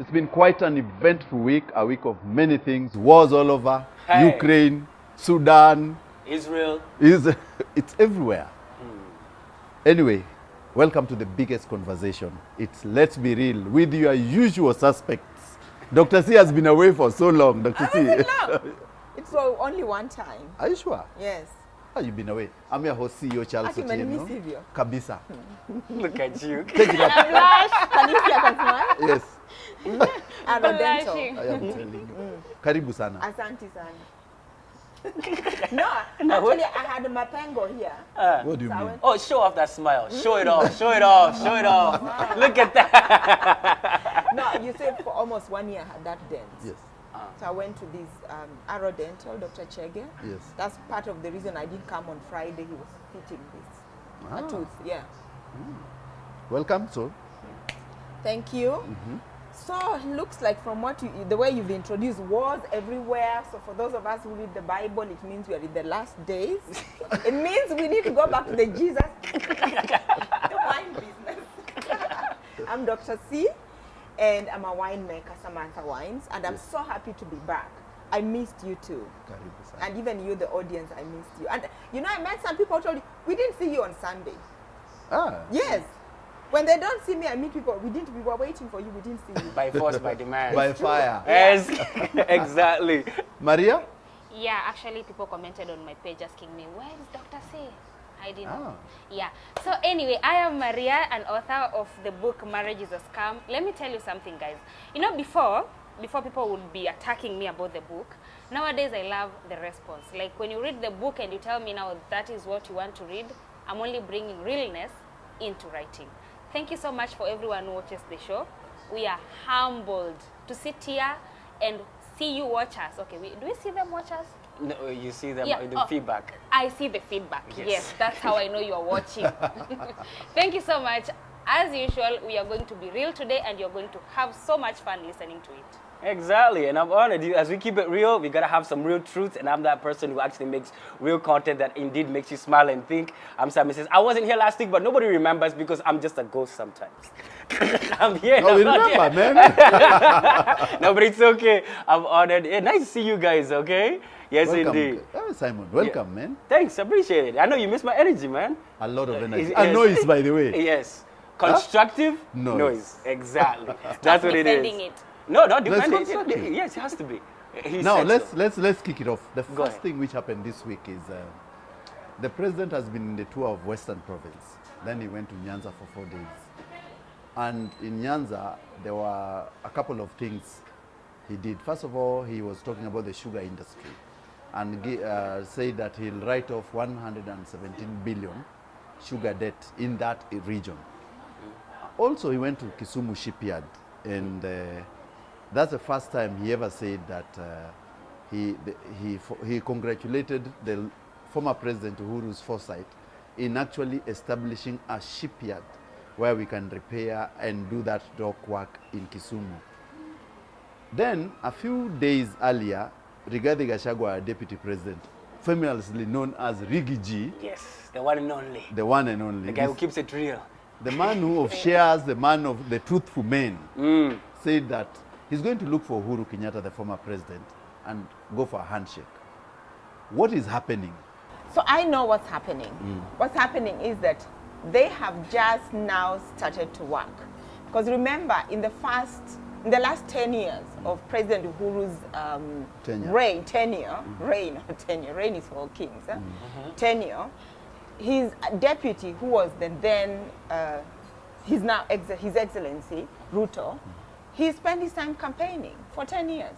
It's been quite an eventful week, a week of many things. Wars all over, Ukraine, Sudan, Israel. It's everywhere. Anyway, welcome to the biggest conversation. It's Let's Be Real with your usual suspects. Dr. C has been away for so long, Dr. C. It's for only one time. Are you sure? Yes. Oh, you've been away. I'm your host, CEO Charles Otieno. Kabisa. Look at you. Take it up. Can you see I can smile? Yes. Arodental. I am telling you. Karibu sana. Asante sana. No, actually I had my pengo here. What do you mean? Oh, show off that smile. Show it off. Show it off. Show it off. Wow. Look at that. No, you said for almost 1 year I had that dent. Yes. So I went to this Arodental, Dr. Chege. Yes. That's part of the reason I didn't come on Friday. He was fitting this. A tooth, yeah. Welcome, so. Thank you. So it looks like from the way you've introduced, wars everywhere. So for those of us who read the Bible, it means we are in the last days. It means we need to go back to the Jesus, the wine business. I'm Dr. C, and I'm a winemaker, Samantha Wines, and I'm so happy to be back. I missed you too. And even you, the audience, I missed you. And you know, I met some people who told you, we didn't see you on Sunday. Yes. When they don't see me, I meet people. We were waiting for you. We didn't see you. By force, by demand. By fire. Yes, exactly. Maria? Yeah, actually people commented on my page asking me, where is Dr. C? I didn't know. Yeah. So anyway, I am Maria, an author of the book Marriage is a Scam. Let me tell you something, guys. You know, before people would be attacking me about the book, nowadays I love the response. Like when you read the book and you tell me now that is what you want to read, I'm only bringing realness into writing. Thank you so much for everyone who watches the show. We are humbled to sit here and see you watch us. Okay, do we see them watch us? No, you see them, Yeah. the feedback. I see the feedback. Yes, that's how I know you are watching. Thank you so much. As usual, we are going to be real today and you're going to have so much fun listening to it. Exactly, and I'm honored. As we keep it real, we gotta have some real truth, and I'm that person who actually makes real content that indeed makes you smile and think. I'm Sam says, I wasn't here last week, but nobody remembers because I'm just a ghost sometimes. I'm here. No, we remember, man. No, but it's okay. I'm honored. Yeah, nice to see you guys, okay? Yes, Welcome. indeed. Simon, welcome, man. Thanks, appreciate it. I know you miss my energy, man. A lot of energy. Yes. And noise, by the way. Yes. Constructive Noise. Exactly. That's what it is. Defending it. No, not Let's defending constructive. it. Yes, it has to be. Now, let's kick it off. The first ahead. thing which happened this week is the president has been in the tour of Western Province. Then he went to Nyanza for 4 days. And in Nyanza, there were a couple of things he did. First of all, he was talking about the sugar industry and said that he'll write off 117 billion sugar debt in that region. Also, he went to Kisumu shipyard, and that's the first time he ever said that he congratulated the former President Uhuru's foresight in actually establishing a shipyard where we can repair and do that dock work in Kisumu. Then, a few days earlier, Rigathi Gachagua, our deputy president, famously known as Riggy G. Yes, the one and only. The one and only. The guy who keeps it real. The man who of shares, the man of the truthful men, said that he's going to look for Uhuru Kenyatta, the former president, and go for a handshake. What is happening? So I know what's happening. What's happening is that they have just now started to work. Because remember, in the last 10 years of President Uhuru's reign is for kings, tenure, his deputy, who was His Excellency, Ruto, he spent his time campaigning for 10 years.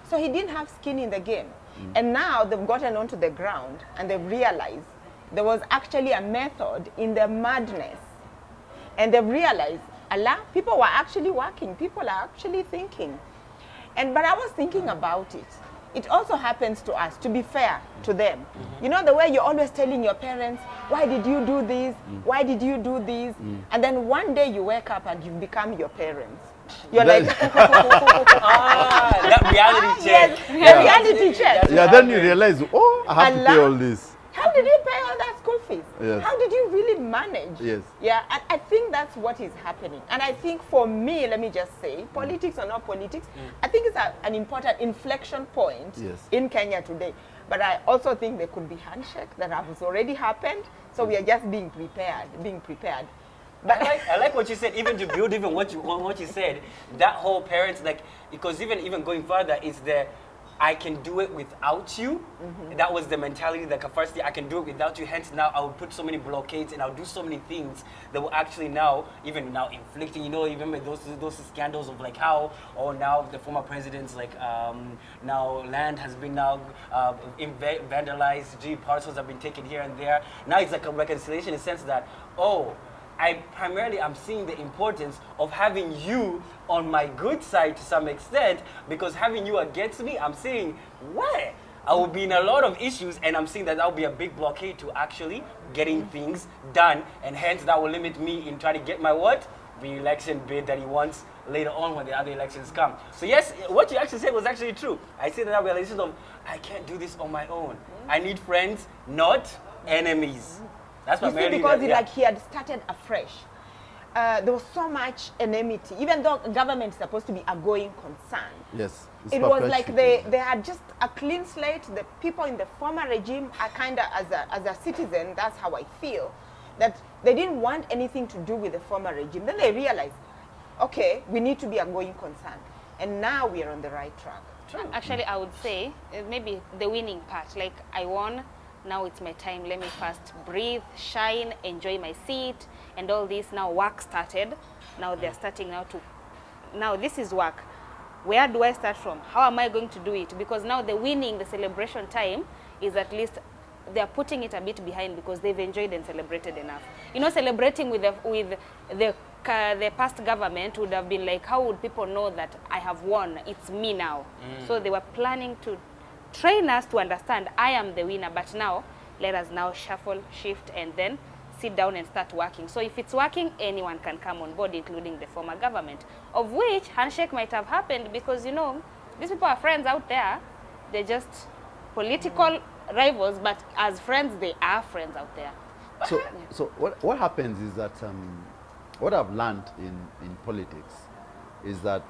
So he didn't have skin in the game. And now they've gotten onto the ground and they've realized there was actually a method in the madness. And they've realized, people were actually working, people are actually thinking. But I was thinking about it. It also happens to us, to be fair to them. You know the way you're always telling your parents, why did you do this? Why did you do this? And then one day you wake up and you become your parents. You're like, That reality check. yes, the reality check. Yeah, then you realize, oh, I have to pay all this. How did he pay all that school fees? Yes. How did you really manage? Yes. Yeah, I think that's what is happening. And I think for me, let me just say, politics or not politics, I think it's an important inflection point Yes. in Kenya today. But I also think there could be handshake that has already happened. So we are just being prepared. But I like what you said, even to build even what you said, that whole parents, like, because even going further, it's the, I can do it without you. That was the mentality, like, firstly, I can do it without you, hence now I will put so many blockades and I'll do so many things that will actually now, even now inflicting, you know, you remember those scandals of like how, oh, now the former president's like, now land has been now vandalized, parcels have been taken here and there. Now it's like a reconciliation in the sense that, oh, I'm seeing the importance of having you on my good side to some extent, because having you against me, I'm seeing where I will be in a lot of issues, and I'm seeing that will be a big blockade to actually getting things done, and hence that will limit me in trying to get my re-election bid that he wants later on when the other elections come. So yes, what you actually said was actually true. I see that realization of, I can't do this on my own. I need friends, not enemies. That's you see, because he had started afresh. There was so much enmity, even though government is supposed to be a going concern. Yes. It was like they had just a clean slate. The people in the former regime are kind of, as a citizen, that's how I feel, that they didn't want anything to do with the former regime. Then they realized, okay, we need to be a going concern. And now we are on the right track. Actually, I would say maybe the winning part, like I won, now it's my time, let me first breathe, shine, enjoy my seat, and all this. Now work started. Now they're starting now this is work. Where do I start from? How am I going to do it? Because now the celebration time is at least, they're putting it a bit behind because they've enjoyed and celebrated enough. You know, celebrating with the past government would have been like, how would people know that I have won? It's me now. So they were planning to train us to understand I am the winner, but now let us now shuffle, shift, and then sit down and start working. So if it's working, anyone can come on board, including the former government, of which handshake might have happened because, you know, these people are friends out there. They're just political rivals, but as friends, they are friends out there. So what happens is that what I've learned in politics is that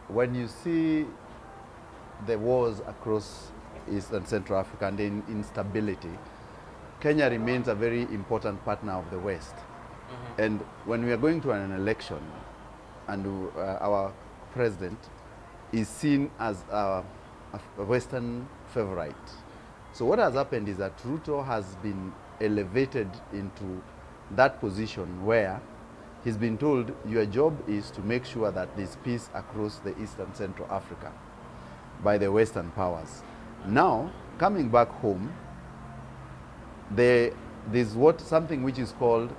when you see the wars across East and Central Africa and the instability, Kenya remains a very important partner of the West. And when we are going to an election and our president is seen as a Western favorite. So what has happened is that Ruto has been elevated into that position where he's been told your job is to make sure that there's peace across the East and Central Africa by the Western powers. Now, coming back home, there's something which is called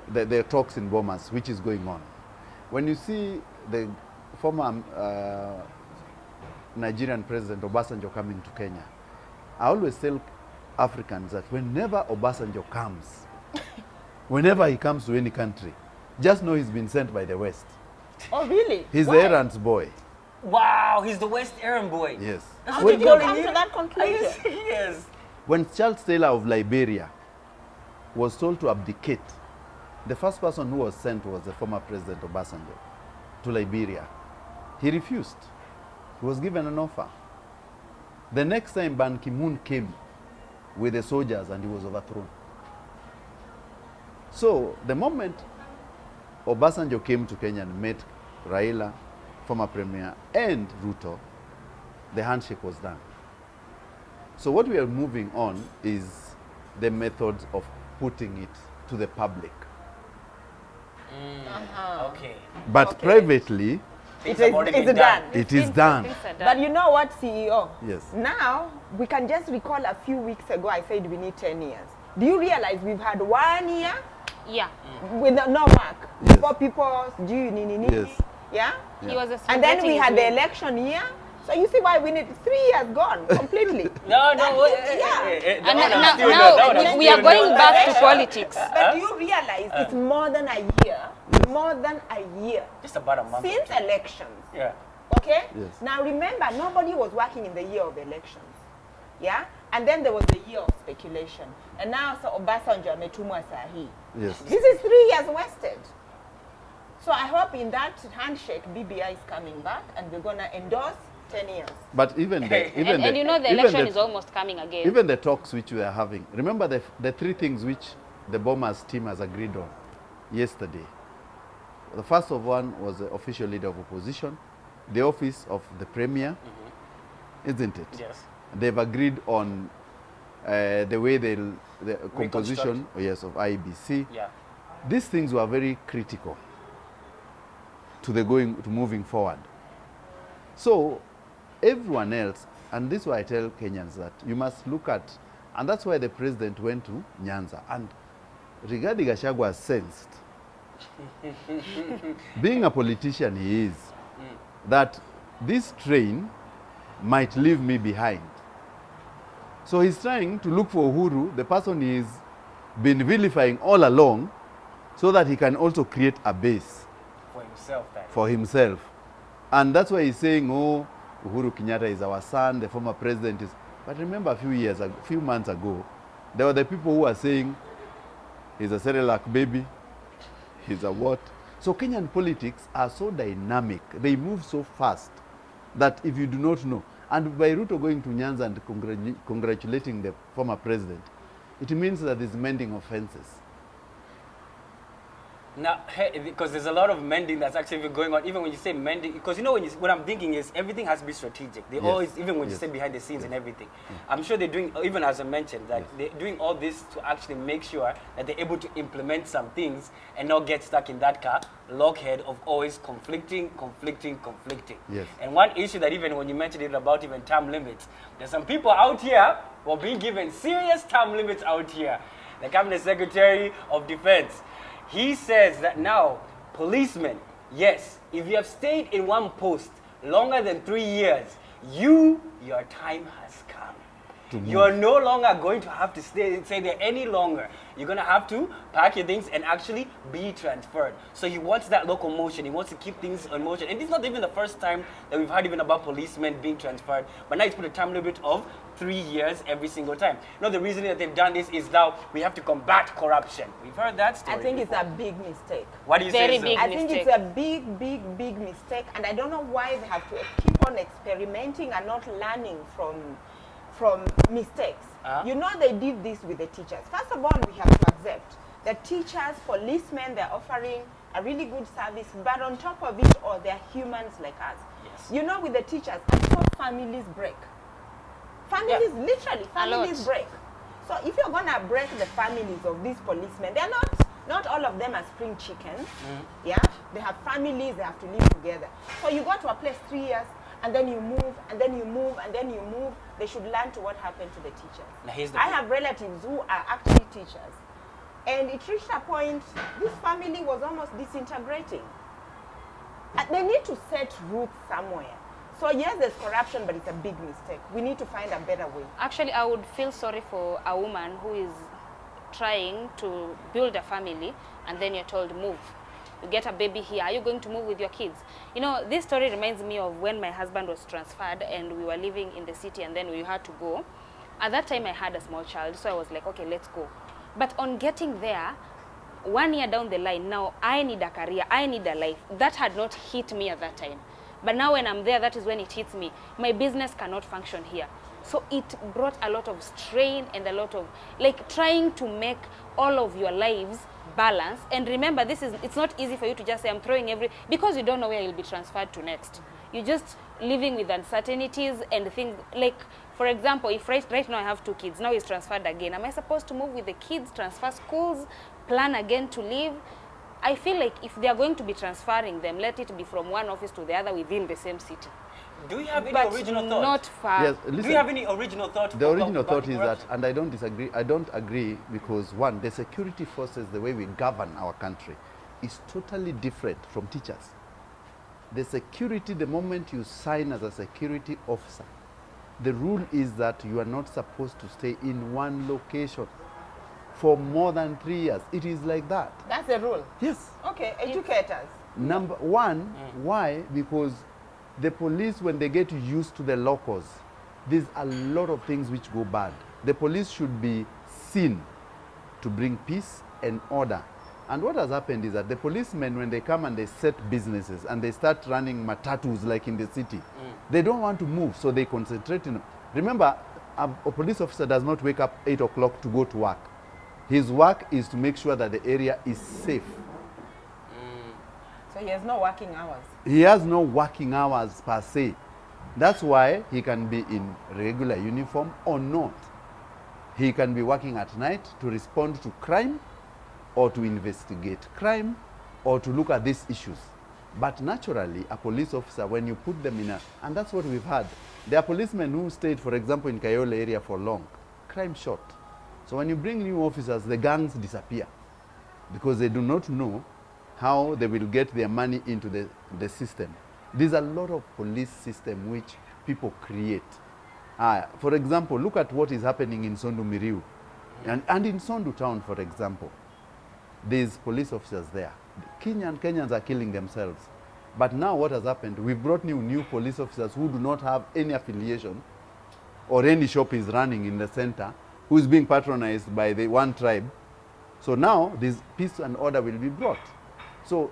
the talks in Bomas, which is going on. When you see the former Nigerian President Obasanjo coming to Kenya, I always tell Africans that whenever Obasanjo comes, whenever he comes to any country, just know he's been sent by the West. Oh, really? He's the errands boy. Wow, he's the West errand boy. Yes. How did you come to that conclusion? Yes. When Charles Taylor of Liberia was told to abdicate, the first person who was sent was the former President Obasanjo to Liberia. He refused. He was given an offer. The next time Ban Ki-moon came with the soldiers and he was overthrown. So the moment Obasanjo came to Kenya and met Raila, former premier, and Ruto, the handshake was done. So what we are moving on is the methods of putting it to the public. Okay. But privately, It is done. it is done. But you know what, CEO? Yes. Now, we can just recall a few weeks ago, I said we need 10 years. Do you realize we've had 1 year Yeah. with no mark? Yes. Before people do Yes. Yeah? He was And then we had the election. election year. So you see why we need 3 years gone completely. No. Now we are going back to politics. But do you realize it's more than a year? More than a year. Just about a month. Since elections. Yeah. Okay? Yes. Now remember, nobody was working in the year of elections. Yeah? And then there was the year of speculation. And now so Obasanjo ametumwa sahi. Yes. This is 3 years wasted. So I hope in that handshake, BBI is coming back and we're going to endorse 10 years. But even the, even And the, you know the even election the- is almost coming again. Even the talks which we are having, remember the three things which the bombers team has agreed on yesterday. The first of one was the official leader of opposition, the office of the premier, isn't it? Yes. They've agreed on the way the composition, yes, of IBC. Yeah. These things were very critical to moving forward. So everyone else, and this is why I tell Kenyans that you must look at, and that's why the president went to Nyanza. And Rigathi Gachagua sensed, being a politician he is, that this train might leave me behind. So he's trying to look for Uhuru, the person he's been vilifying all along, so that he can also create a base For himself, that. for himself. And that's why he's saying, oh, Uhuru Kenyatta is our son, the former president is. But remember a few months ago, there were the people who were saying, he's a Cerelac baby, he's a what. So Kenyan politics are so dynamic, they move so fast, that if you do not know, and by Ruto going to Nyanza and congratulating the former president, it means that there's mending offenses. Now, hey, because there's a lot of mending that's actually going on, even when you say mending, because you know, what I'm thinking is everything has to be strategic. They Yes. always, even when you Yes. say behind the scenes and everything, I'm sure they're doing, even as I mentioned, that they're doing all this to actually make sure that they're able to implement some things and not get stuck in that lockhead of always conflicting. Yes. And one issue that even when you mentioned it about even term limits, there's some people out here who are being given serious term limits out here. The Cabinet Secretary of Defense, he says that now, policemen, yes, if you have stayed in one post longer than 3 years, your time has come. You are no longer going to have to stay there any longer. You're going to have to pack your things and actually be transferred. So he wants that locomotion. He wants to keep things in motion. And this is not even the first time that we've heard even about policemen being transferred. But now he's put a time limit of 3 years every single time. No, the reason that they've done this is now we have to combat corruption. We've heard that story I think before. it's a big mistake. What do you Very say, big. sir? I think it's a big mistake, and I don't know why they have to keep on experimenting and not learning from mistakes. You know, they did this with the teachers. First of all, we have to accept that teachers, policemen, they're offering a really good service, but on top of it all, they're humans like us. Yes. You know, with the teachers, I saw families break. Families, literally, families break. So if you're gonna break the families of these policemen, they're not all of them are spring chickens. Yeah, they have families, they have to live together. So you go to a place 3 years, and then you move, and then you move, and then you move. They should learn to what happened to the teachers. Now here's the I thing. have relatives who are actually teachers, and it reached a point, this family was almost disintegrating. They need to set roots somewhere. So yes, there's corruption, but it's a big mistake. We need to find a better way. Actually, I would feel sorry for a woman who is trying to build a family and then you're told, move. You get a baby here. Are you going to move with your kids? You know, this story reminds me of when my husband was transferred and we were living in the city and then we had to go. At that time, I had a small child, so I was like, okay, let's go. But on getting there, 1 year down the line, now I need a career, I need a life. That had not hit me at that time. But now when I'm there, that is when it hits me. My business cannot function here. So it brought a lot of strain and a lot of, like, trying to make all of your lives balance. And remember, it's not easy for you to just say, I'm throwing because you don't know where you'll be transferred to next. You're just living with uncertainties and things, like, for example, if right now I have 2 kids, now he's transferred again. Am I supposed to move with the kids, transfer schools, plan again to leave? I feel like if they are going to be transferring them, let it be from one office to the other within the same city. Do you have any But original thought? not far. Yes, Do listen, you have any original thought? the original about thought is that, corruption? and I don't disagree, I don't agree because one, the security forces, the way we govern our country is totally different from teachers. The security, the moment you sign as a security officer, the rule is that you are not supposed to stay in one location for more than 3 years. It is like that. That's the rule. Yes. Okay, educators. Number one, why? Because the police, when they get used to the locals, there's a lot of things which go bad. The police should be seen to bring peace and order. And what has happened is that the policemen, when they come and they set businesses and they start running matatus like in the city, they don't want to move, so they concentrate in. Remember, a police officer does not wake up 8 o'clock to go to work. His work is to make sure that the area is safe. So he has no working hours. He has no working hours per se. That's why he can be in regular uniform or not. He can be working at night to respond to crime or to investigate crime or to look at these issues. But naturally, a police officer, when you put them in a, and that's what we've had. There are policemen who stayed, for example, in Kayole area for long, crime short. So when you bring new officers, the gangs disappear because they do not know how they will get their money into the system. There's a lot of police system which people create. For example, look at what is happening in Sondu Miriu and in Sondu town, for example. There's police officers there. Kenyans are killing themselves. But now what has happened, we've brought new police officers who do not have any affiliation or any shop is running in the center, who is being patronized by the one tribe. So now this peace and order will be brought. So,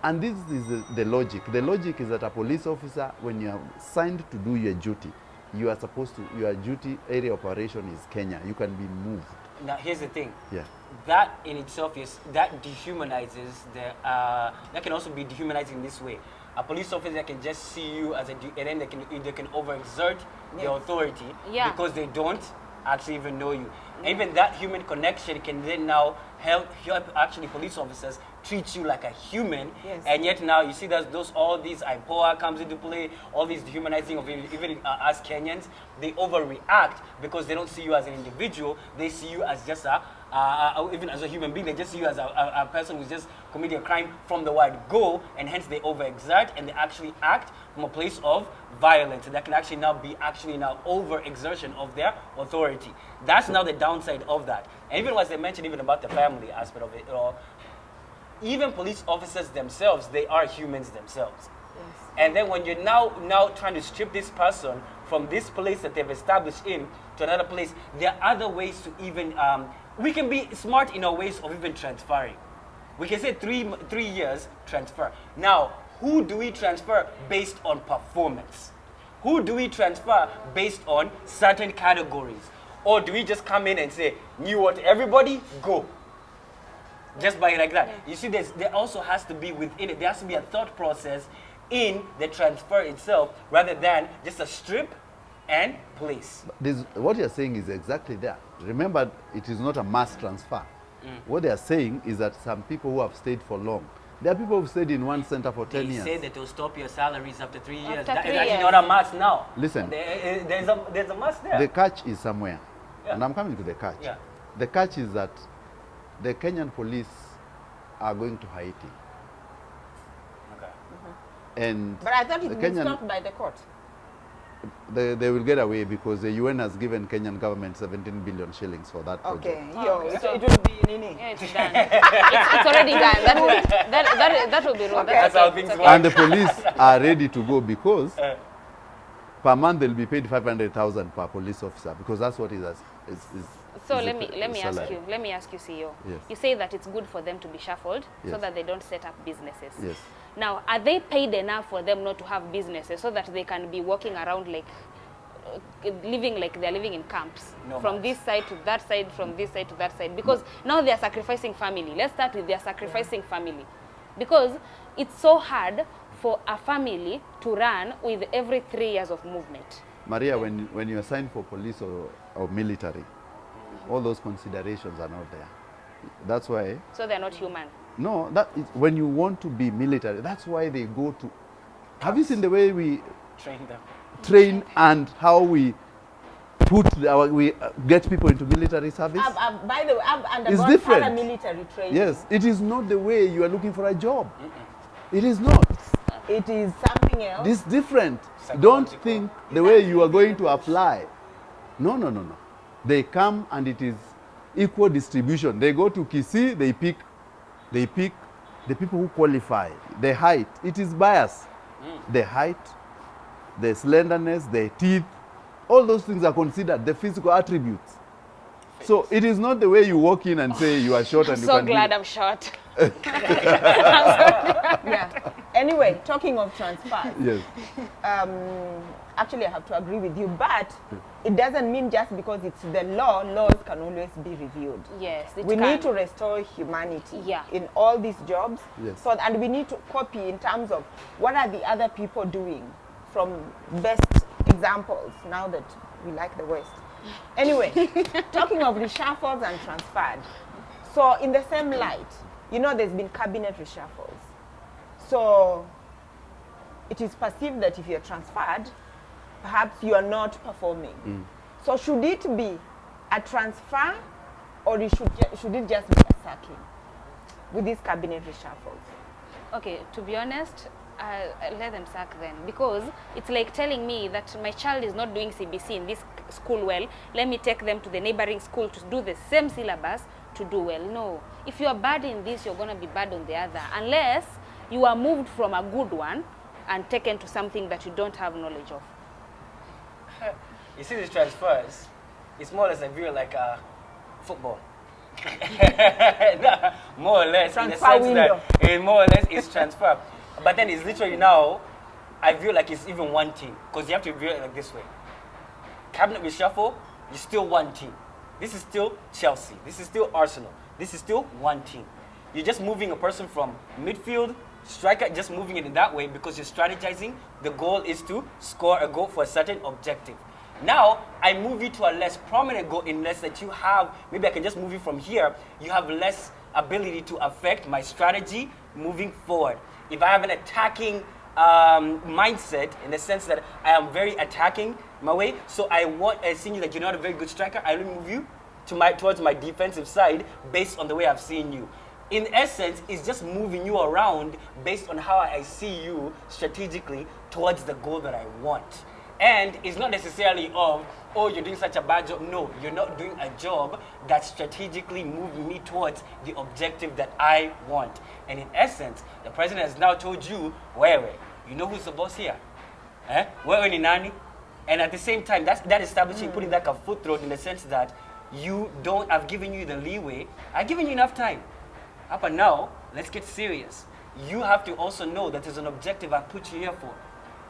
and this is the logic. The logic is that a police officer, when you are signed to do your duty, you are supposed to, your duty area operation is Kenya. You can be moved. Now, here's the thing. Yeah. That in itself is, that dehumanizes the, that can also be dehumanizing this way. A police officer can just see you as a, and then they can overexert their authority because they don't actually even know you. And even that human connection can then now help actually police officers treat you like a human, and yet now you see that all these IPOA comes into play, all these dehumanizing of even us Kenyans, they overreact because they don't see you as an individual, they see you as just even as a human being, they just see you as a person who's just committing a crime from the word go, and hence they overexert and they actually act from a place of violence. That can actually now be overexertion of their authority. That's now the downside of that. And even as they mentioned even about the family aspect of it, even police officers themselves, they are humans themselves. Yes. And then when you're now trying to strip this person from this place that they've established in to another place, there are other ways to even, we can be smart in our ways of even transferring. We can say 3 years transfer. Now, who do we transfer based on performance? Who do we transfer based on certain categories? Or do we just come in and say, you want everybody, go? Just by like that. You see, there also has to be within it, there has to be a thought process in the transfer itself rather than just a strip and place. What you're saying is exactly that. Remember, it is not a mass transfer. What they are saying is that some people who have stayed for long, there are people who have stayed in one center for 10 years. They say that they'll stop your salaries after 3 years. That is actually not a mass now. Listen. There's a mass there. The catch is somewhere. And I'm coming to the catch. Yeah. The catch is that the Kenyan police are going to Haiti. Okay. And but I thought it was stopped by the court. They will get away because the UN has given Kenyan government 17 billion shillings for that project. Okay, so it will be Nini. Yeah, it's done. it's already done. That will be wrong. Okay. That's how things work. And the police are ready to go because per month they'll be paid 500,000 per police officer because that's what it is. So let me ask you, CEO. Yes. You say that it's good for them to be shuffled so Yes. that they don't set up businesses. Yes. Now, are they paid enough for them not to have businesses so that they can be walking around like living like they're living in camps, from this side to that side, from this side to that side? Because now they're sacrificing family. Let's start with they're sacrificing family, because it's so hard for a family to run with every 3 years of movement. Maria, when you are signed for police or military, all those considerations are not there. That's why. So they're not human. No, that is, when you want to be military, that's why they go to. Have you seen the way we train and how we get people into military service? By the way, I've undergone different. paramilitary training. Yes, it is not the way you are looking for a job. It is not. It is something else. It's different. Don't think the way you are going to apply. No. They come and it is equal distribution. They go to Kisii, they pick the people who qualify. The height, it is bias. The height, the slenderness, the teeth, all those things are considered, the physical attributes. So it is not the way you walk in and say you are short and you So can glad do. I'm short. Yeah. Anyway, talking of transfers, Yes. actually I have to agree with you, but it doesn't mean just because it's the law, laws can always be reviewed. Yes, it We can. need to restore humanity Yeah. in all these jobs. Yes. So, and we need to copy in terms of what are the other people doing from best examples now that we like the West. Anyway, talking of reshuffles and transferred. So in the same light, you know, there's been cabinet reshuffles. So it is perceived that if you're transferred, perhaps you are not performing. So should it be a transfer or should it just be a sacking with these cabinet reshuffles? Okay, to be honest, let them sack then, because it's like telling me that my child is not doing CBC in this school well, let me take them to the neighboring school to do the same syllabus to do well. No, if you are bad in this, you're going to be bad on the other, unless you are moved from a good one and taken to something that you don't have knowledge of. You see these transfers, it's more or less I view it like football. No, more or less, in the Transfer sense window. that it more or less is transfer. But then it's literally now, I view like it's even one team, because you have to view it like this way. Cabinet reshuffle, you're still one team. This is still Chelsea. This is still Arsenal. This is still one team. You're just moving a person from midfield, striker, just moving it in that way because you're strategizing. The goal is to score a goal for a certain objective. Now, I move you to a less prominent goal in less that you have, maybe I can just move you from here. You have less ability to affect my strategy moving forward. If I have an attacking mindset in the sense that I am very attacking my way, so I want, seeing you that you're not a very good striker, I will move you to towards my defensive side based on the way I've seen you. In essence, it's just moving you around based on how I see you strategically towards the goal that I want. And it's not necessarily of, oh, you're doing such a bad job. No, you're not doing a job that's strategically moving me towards the objective that I want. And in essence, the president has now told you, where, you know who's the boss here? Where ni nani? And at the same time, that establishing, putting like a foothold in the sense that you don't, I've given you the leeway, I've given you enough time. Up and now, let's get serious. You have to also know that there's an objective I put you here for.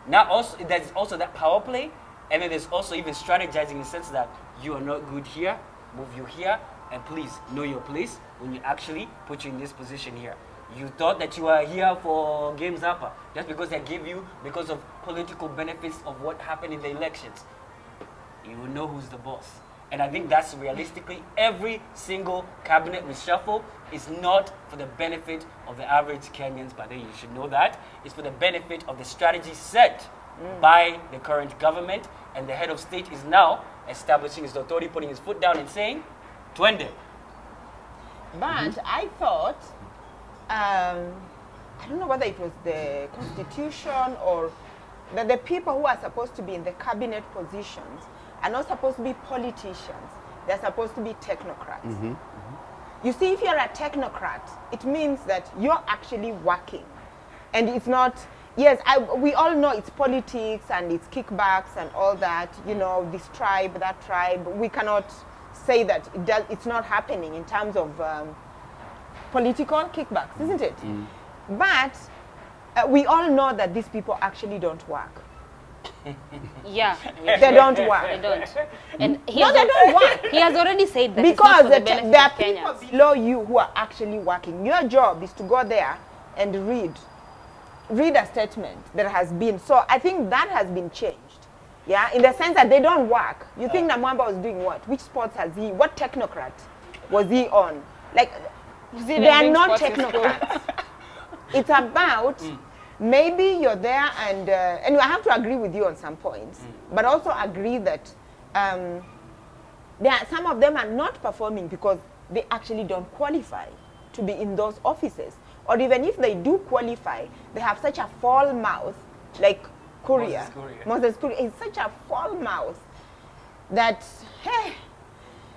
Now, also, there's also that power play, and then there's also even strategizing in the sense that you are not good here, move you here, and please know your place when you actually put you in this position here. You thought that you were here for games upper, just because they gave you, because of political benefits of what happened in the elections. You will know who's the boss. And I think that's realistically every single cabinet reshuffle is not for the benefit of the average Kenyans, but then you should know that. It's for the benefit of the strategy set by the current government, and the head of state is now establishing his authority, putting his foot down and saying, Twende. But I thought, I don't know whether it was the constitution or that the people who are supposed to be in the cabinet positions are not supposed to be politicians. They're supposed to be technocrats. You see, if you're a technocrat, it means that you're actually working. And it's not, yes, we all know it's politics and it's kickbacks and all that, you know, this tribe, that tribe. We cannot say that it's not happening in terms of political kickbacks, isn't it? But we all know that these people actually don't work. Yeah. They don't work. They don't. And he No, has they don't work. He has already said that Because it's not for the benefit there are of people Kenyans. below you who are actually working. Your job is to go there and read a statement that has been. So I think that has been changed. Yeah, in the sense that they don't work. You think Namwamba was doing what? Which sports has he? What technocrat was he on? Like, they are not technocrats. It's about maybe you're there and I have to agree with you on some points, but also agree that some of them are not performing because they actually don't qualify to be in those offices. Or even if they do qualify, they have such a foul mouth, like Kuria. Moses Kuria is such a foul mouth that, hey,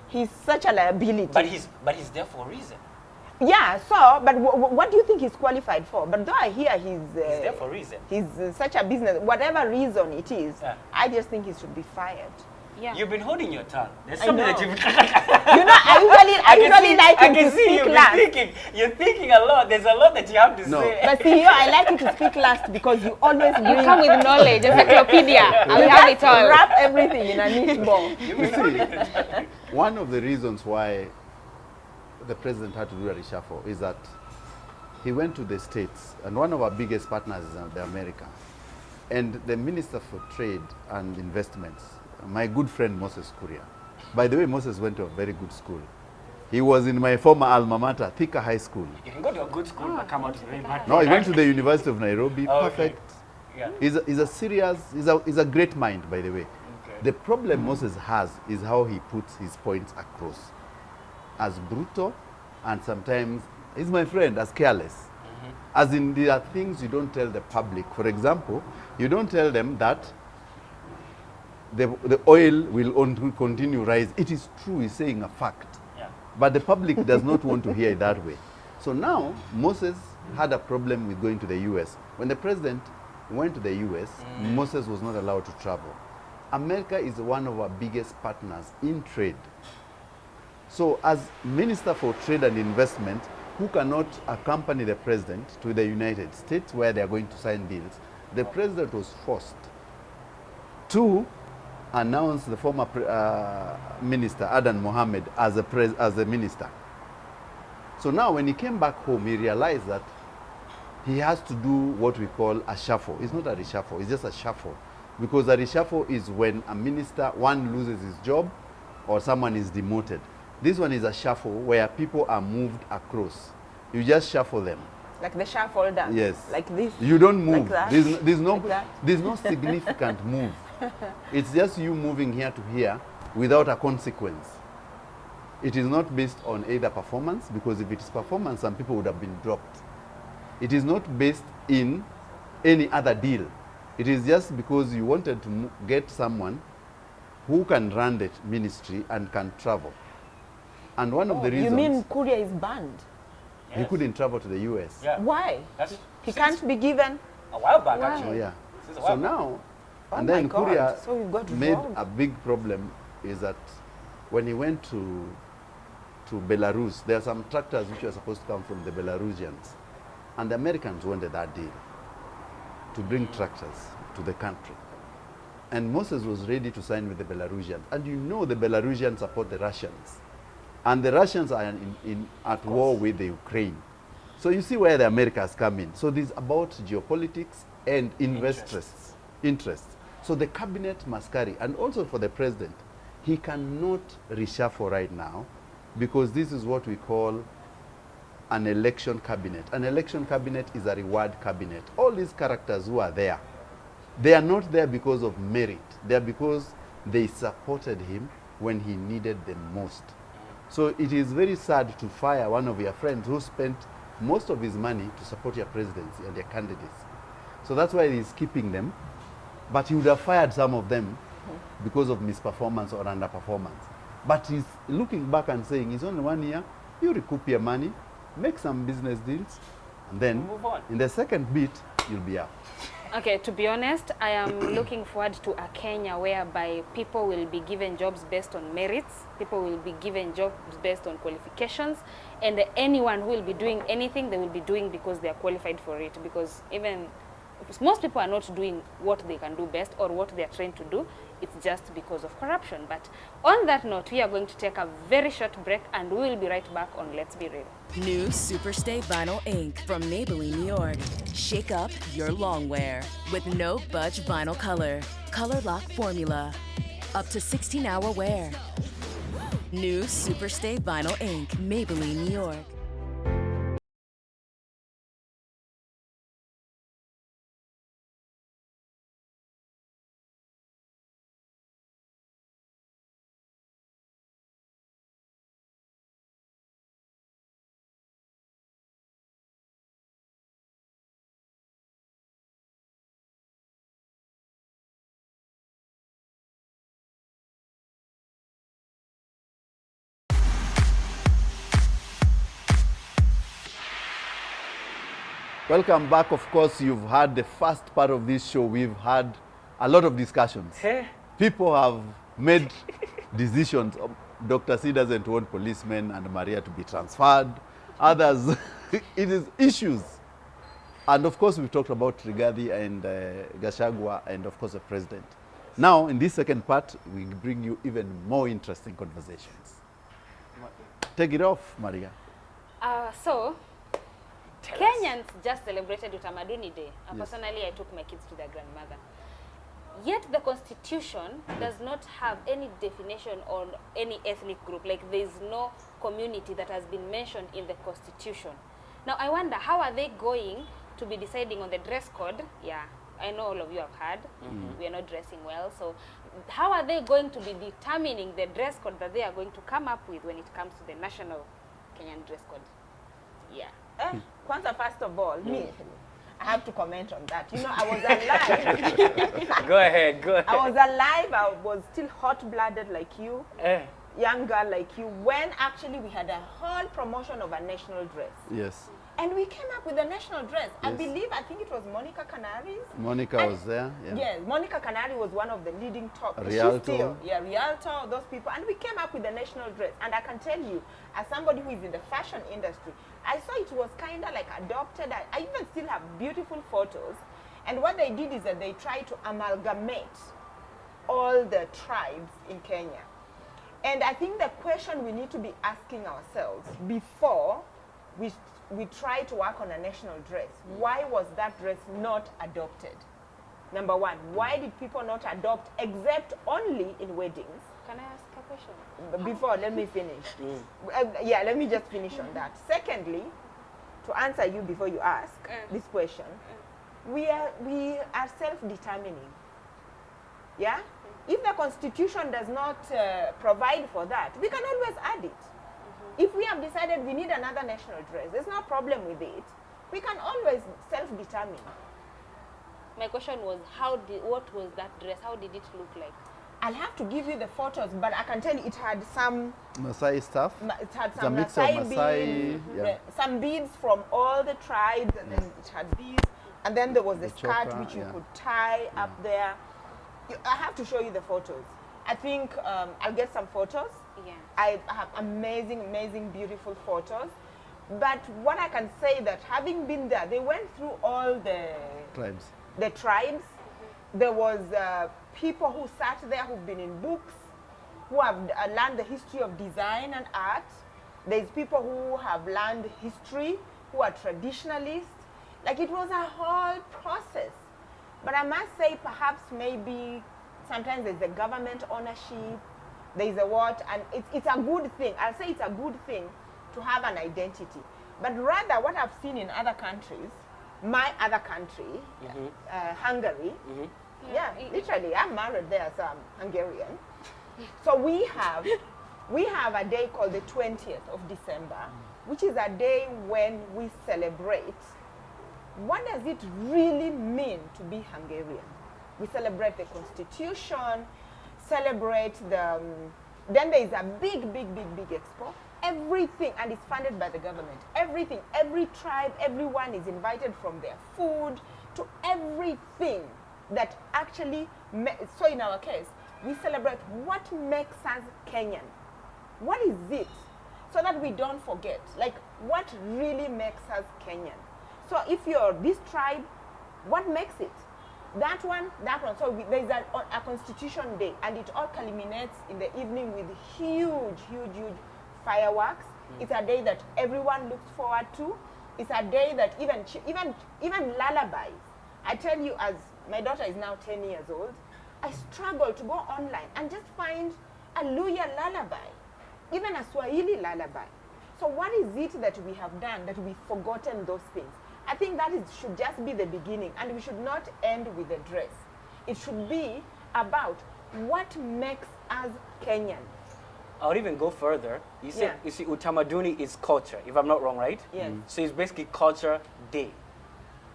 he's such a liability. But he's there for a reason. Yeah, so, but what do you think he's qualified for? But though I hear he's there for a reason. He's such a business, whatever reason it is, Yeah. I just think he should be fired. Yeah. You've been holding your tongue. There's I something know. that you've You know, I usually like him to speak last. You're thinking a lot. There's a lot that you have to say. But CEO, I like you to speak last because you always bring... You come with knowledge, encyclopedia. You have it all. wrap everything in a neat ball. You see, one of the reasons why the president had to do a reshuffle is that he went to the States, and one of our biggest partners is the America. And the Minister for Trade and Investments, my good friend Moses Kuria. By the way, Moses went to a very good school. He was in my former alma mater, Thika High School. You can go to a good school but come out very bad. No, he went to the University of Nairobi, perfect. Yeah. He's a great mind, by the way. Okay. The problem Moses has is how he puts his points across. As brutal, and sometimes, he's my friend, as careless. As in, there are things you don't tell the public. For example, you don't tell them that the oil will continue rise. It is true, he's saying a fact. Yeah. But the public does not want to hear it that way. So now, Moses had a problem with going to the US. When the president went to the US, Moses was not allowed to travel. America is one of our biggest partners in trade. So as Minister for Trade and Investment, who cannot accompany the president to the United States where they are going to sign deals, the president was forced to announce the former minister, Adan Mohammed, as a minister. So now when he came back home, he realized that he has to do what we call a shuffle. It's not a reshuffle, it's just a shuffle. Because a reshuffle is when a minister, one loses his job or someone is demoted. This one is a shuffle where people are moved across. You just shuffle them. Like the shuffle dance. Yes. Like this. You don't move. Like that. There's no significant move. It's just you moving here to here without a consequence. It is not based on either performance, because if it is performance, some people would have been dropped. It is not based in any other deal. It is just because you wanted to get someone who can run the ministry and can travel. And one of the reasons... You mean Kuria is banned? He couldn't travel to the US. Yeah. Why? He can't be given... A while back, Why? actually. Oh, yeah. Since a So while back. now, Oh and my then God. Kuria So we've got made robbed. a big problem is that when he went to Belarus, there are some tractors which were supposed to come from the Belarusians. And the Americans wanted that deal, to bring tractors to the country. And Moses was ready to sign with the Belarusians. And you know the Belarusians support the Russians. And the Russians are at war with the Ukraine. So you see where the Americans come in. So this is about geopolitics and interests. So the cabinet must carry, and also for the president, he cannot reshuffle right now because this is what we call an election cabinet. An election cabinet is a reward cabinet. All these characters who are there, they are not there because of merit. They are because they supported him when he needed them most. So it is very sad to fire one of your friends who spent most of his money to support your presidency and your candidates. So that's why he's keeping them. But he would have fired some of them because of misperformance or underperformance. But he's looking back and saying, it's only 1 year, you recoup your money, make some business deals, and then move on. In the second bit, you'll be out. Okay, to be honest, I am looking forward to a Kenya whereby people will be given jobs based on merits, people will be given jobs based on qualifications, and anyone who will be doing anything, they will be doing because they are qualified for it. Because even most people are not doing what they can do best or what they are trained to do. It's just because of corruption. But on that note, we are going to take a very short break and we will be right back on Let's Be Real. New Superstay Vinyl Ink from Maybelline, New York. Shake up your longwear with no budge vinyl color. Color lock formula. Up to 16-hour wear. New Superstay Vinyl Ink, Maybelline, New York. Welcome back. Of course, you've had the first part of this show. We've had a lot of discussions. Hey. People have made decisions. Dr. C doesn't want policemen and Maria to be transferred. Others, it is issues. And of course, we've talked about Rigathi and Gachagua and of course the president. Now, in this second part, we bring you even more interesting conversations. Take it off, Maria. So, Kenyans just celebrated Utamaduni Day. Personally, I took my kids to their grandmother. Yet the constitution does not have any definition on any ethnic group. Like there is no community that has been mentioned in the constitution. Now I wonder, how are they going to be deciding on the dress code? Yeah, I know all of you have heard. We are not dressing well. So how are they going to be determining the dress code that they are going to come up with when it comes to the national Kenyan dress code? Yeah. Kwanza, first of all, me, I have to comment on that. You know, I was alive. Go ahead, go ahead. I was alive. I was still hot-blooded like you, young girl like you, when actually we had a whole promotion of a national dress. Yes. And we came up with a national dress. I think it was Monica Canaris. Monica was there. Yeah. Yes, Monica Canari was one of the leading top. Rialto. Rialto, those people. And we came up with a national dress. And I can tell you, as somebody who is in the fashion industry, I saw it was kind of like adopted. I even still have beautiful photos. And what they did is that they tried to amalgamate all the tribes in Kenya. And I think the question we need to be asking ourselves before we try to work on a national dress, why was that dress not adopted? Number one, why did people not adopt except only in weddings? Can I ask a question? Before, let me finish. Yeah, let me just finish on that. Secondly, to answer you before you ask this question, we are self-determining. Yeah? If the constitution does not provide for that, we can always add it. If we have decided we need another national dress, there's no problem with it. We can always self-determine. My question was, what was that dress? How did it look like? I'll have to give you the photos, but I can tell you it had some Maasai stuff. It had It's a some mix of Maasai, beads, yeah. some beads from all the tribes, and then it had these, and then there was the skirt choker, which you yeah. could tie up there. I have to show you the photos. I think I'll get some photos. Yeah. I have amazing, amazing, beautiful photos. But what I can say that having been there, they went through all the Tribes. the tribes. There was people who sat there who've been in books, who have learned the history of design and art. There's people who have learned history, who are traditionalists. Like it was a whole process. But I must say, perhaps maybe sometimes there's a government ownership, there's a what, and it's a good thing. I'll say it's a good thing to have an identity. But rather, what I've seen in other countries, my other country, Hungary, yeah, literally, I'm married there, so I'm Hungarian. So we have a day called the 20th of December, which is a day when we celebrate. What does it really mean to be Hungarian? We celebrate the constitution, celebrate the, then there is a big expo. Everything, and it's funded by the government. Everything, every tribe, everyone is invited, from their food to everything that actually, so in our case, we celebrate what makes us Kenyan. What is it? So that we don't forget, like what really makes us Kenyan. So if you're this tribe, what makes it? That one. So there's a Constitution Day, and it all culminates in the evening with huge fireworks. It's a day that everyone looks forward to. It's a day that even lullabies. I tell you, as my daughter is now 10 years old, I struggle to go online and just find a Luya lullaby, even a Swahili lullaby. So what is it that we have done that we've forgotten those things? I think that should just be the beginning, and we should not end with the dress. It should be about what makes us Kenyan. I would even go further. You said, you see, Utamaduni is culture, if I'm not wrong, right? Yes. So it's basically culture day.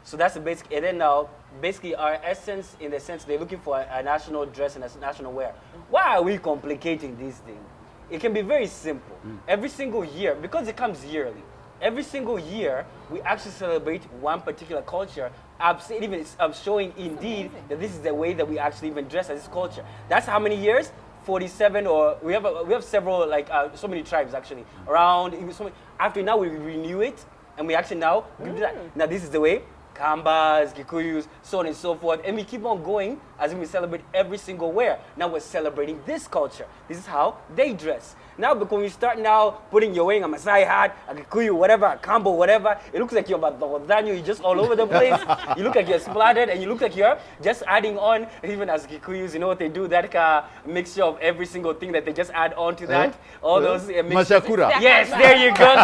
So that's the basic, and then now, basically our essence, in the sense they're looking for a national dress and a national wear. Why are we complicating this thing? It can be very simple. Every single year, because it comes yearly, every single year, we actually celebrate one particular culture, showing indeed that this is the way that we actually even dress as this culture. That's how many years? 47 or we have several like so many tribes actually around. After now we renew it and we actually now we do that. Now this is the way. Kambas, Kikuyus, so on and so forth. And we keep on going as we celebrate every single wear. Now we're celebrating this culture. This is how they dress. Now, because we start now putting your wearing a Maasai hat, a Kikuyu, whatever, a Kambo, whatever, it looks like you're you're just all over the place. You look like you're splattered and you look like you're just adding on, even as Kikuyus, you know what they do, that mixture of every single thing that they just add on to that. All those Machakura. Yes, there you go.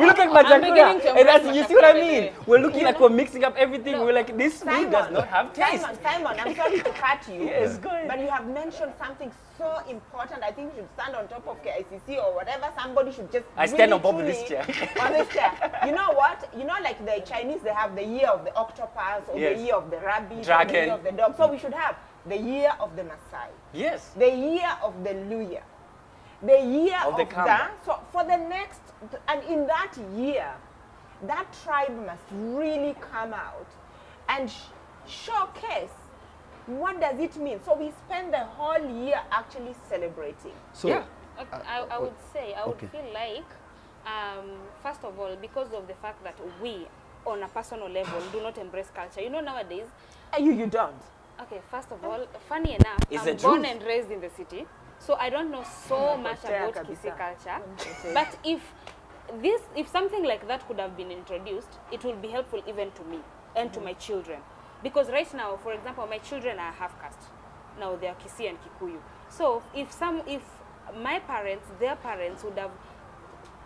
We look like Machakura. And that's, you see what I mean? We're looking like we're mixing up everything. We're like, this food does not have taste. Simon, I'm sorry to cut you. Yes, good. But you have mentioned something so important. I think you should stand on top of KICC or whatever. Somebody should just I stand on top of this chair. On this chair. You know what? You know, like the Chinese, they have the year of the octopus or the year of the rabbit, or the year of the dog. So we should have the year of the Maasai. Yes. The year of the Luya. The year of the Kamba. So for the next, and in that year, that tribe must really come out and showcase what does it mean. So we spend the whole year actually celebrating. So, yeah. I would say, I would feel like, first of all, because of the fact that we, on a personal level, do not embrace culture. You know, nowadays... You don't. Okay, first of all, funny enough, I'm born and raised in the city, so I don't know so much about Kisii culture. But if something like that could have been introduced, it will be helpful even to me and to my children. Because right now, for example, my children are half caste. Now they are Kisii and Kikuyu. So if my parents, their parents would have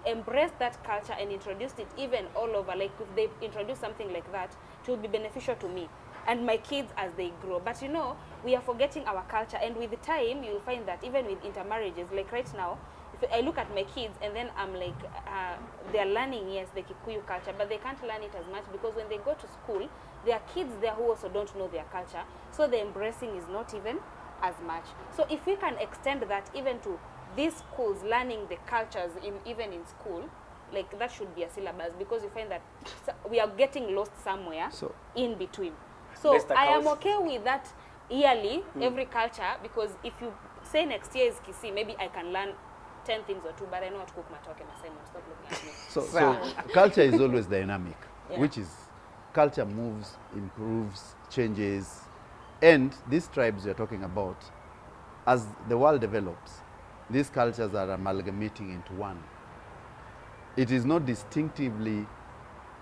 embraced that culture and introduced it even all over, like if they introduce something like that, it will be beneficial to me and my kids as they grow. But you know, we are forgetting our culture, and with the time, you'll find that even with intermarriages, like right now, if I look at my kids and then I'm like, they're learning, yes, the Kikuyu culture, but they can't learn it as much because when they go to school, there are kids there who also don't know their culture, so the embracing is not even as much. So if we can extend that even to these schools, learning the cultures even in school, like that should be a syllabus, because you find that we are getting lost somewhere in between. So I am okay with that yearly, every culture, because if you say next year is Kisii, maybe I can learn 10 things or 2, but I know how to cook matoke and Simon, stop looking at me. So culture is always dynamic, which is culture moves, improves, changes. And these tribes you're talking about, as the world develops, these cultures are amalgamating into one. It is not distinctively,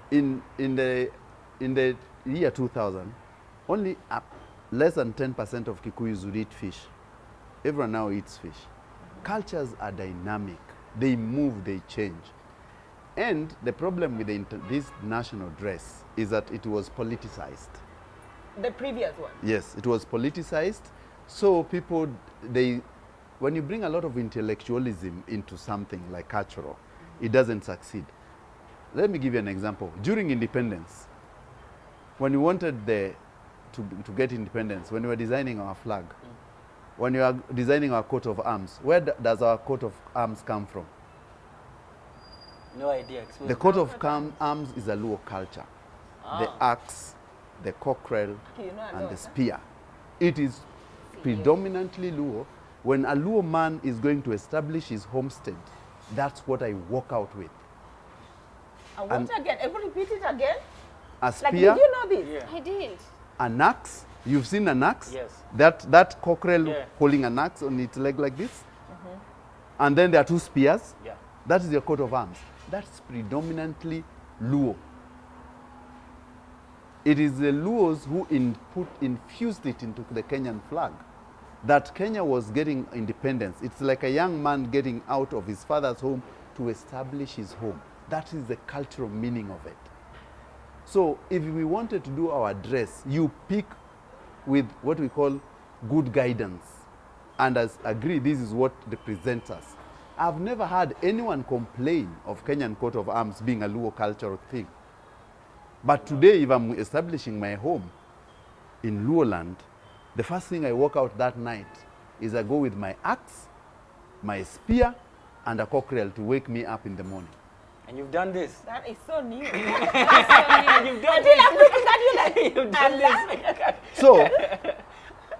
in the year 2000, only less than 10% of Kikuyus would eat fish. Everyone now eats fish. Cultures are dynamic. They move, they change. And the problem with this national dress is that it was politicized. The previous one? Yes, it was politicized. So people, when you bring a lot of intellectualism into something like cultural, it doesn't succeed. Let me give you an example. During independence, when we wanted to get independence, when we were designing our flag, when we are designing our coat of arms, where does our coat of arms come from? No idea. Explain. The coat of arms is a Luo culture. The axe, the cockerel, and the spear. It is predominantly Luo. When a Luo man is going to establish his homestead, that's what I walk out with. And what again? Ever repeat it again? A spear. Like, did you know this? Yeah. I didn't. An axe. You've seen an axe? Yes. That cockerel holding an axe on its leg like this. And then there are 2 spears. Yeah. That is your coat of arms. That's predominantly Luo. It is the Luos who infused it into the Kenyan flag. That Kenya was getting independence. It's like a young man getting out of his father's home to establish his home. That is the cultural meaning of it. So if we wanted to do our dress, you pick with what we call good guidance. And as agree, this is what represents us. I've never had anyone complain of Kenyan coat of arms being a Luo cultural thing. But today, if I'm establishing my home in Luo land, the first thing I walk out that night is I go with my axe, my spear, and a cockerel to wake me up in the morning. And you've done this. That is so new. You've done this. You've done this. So,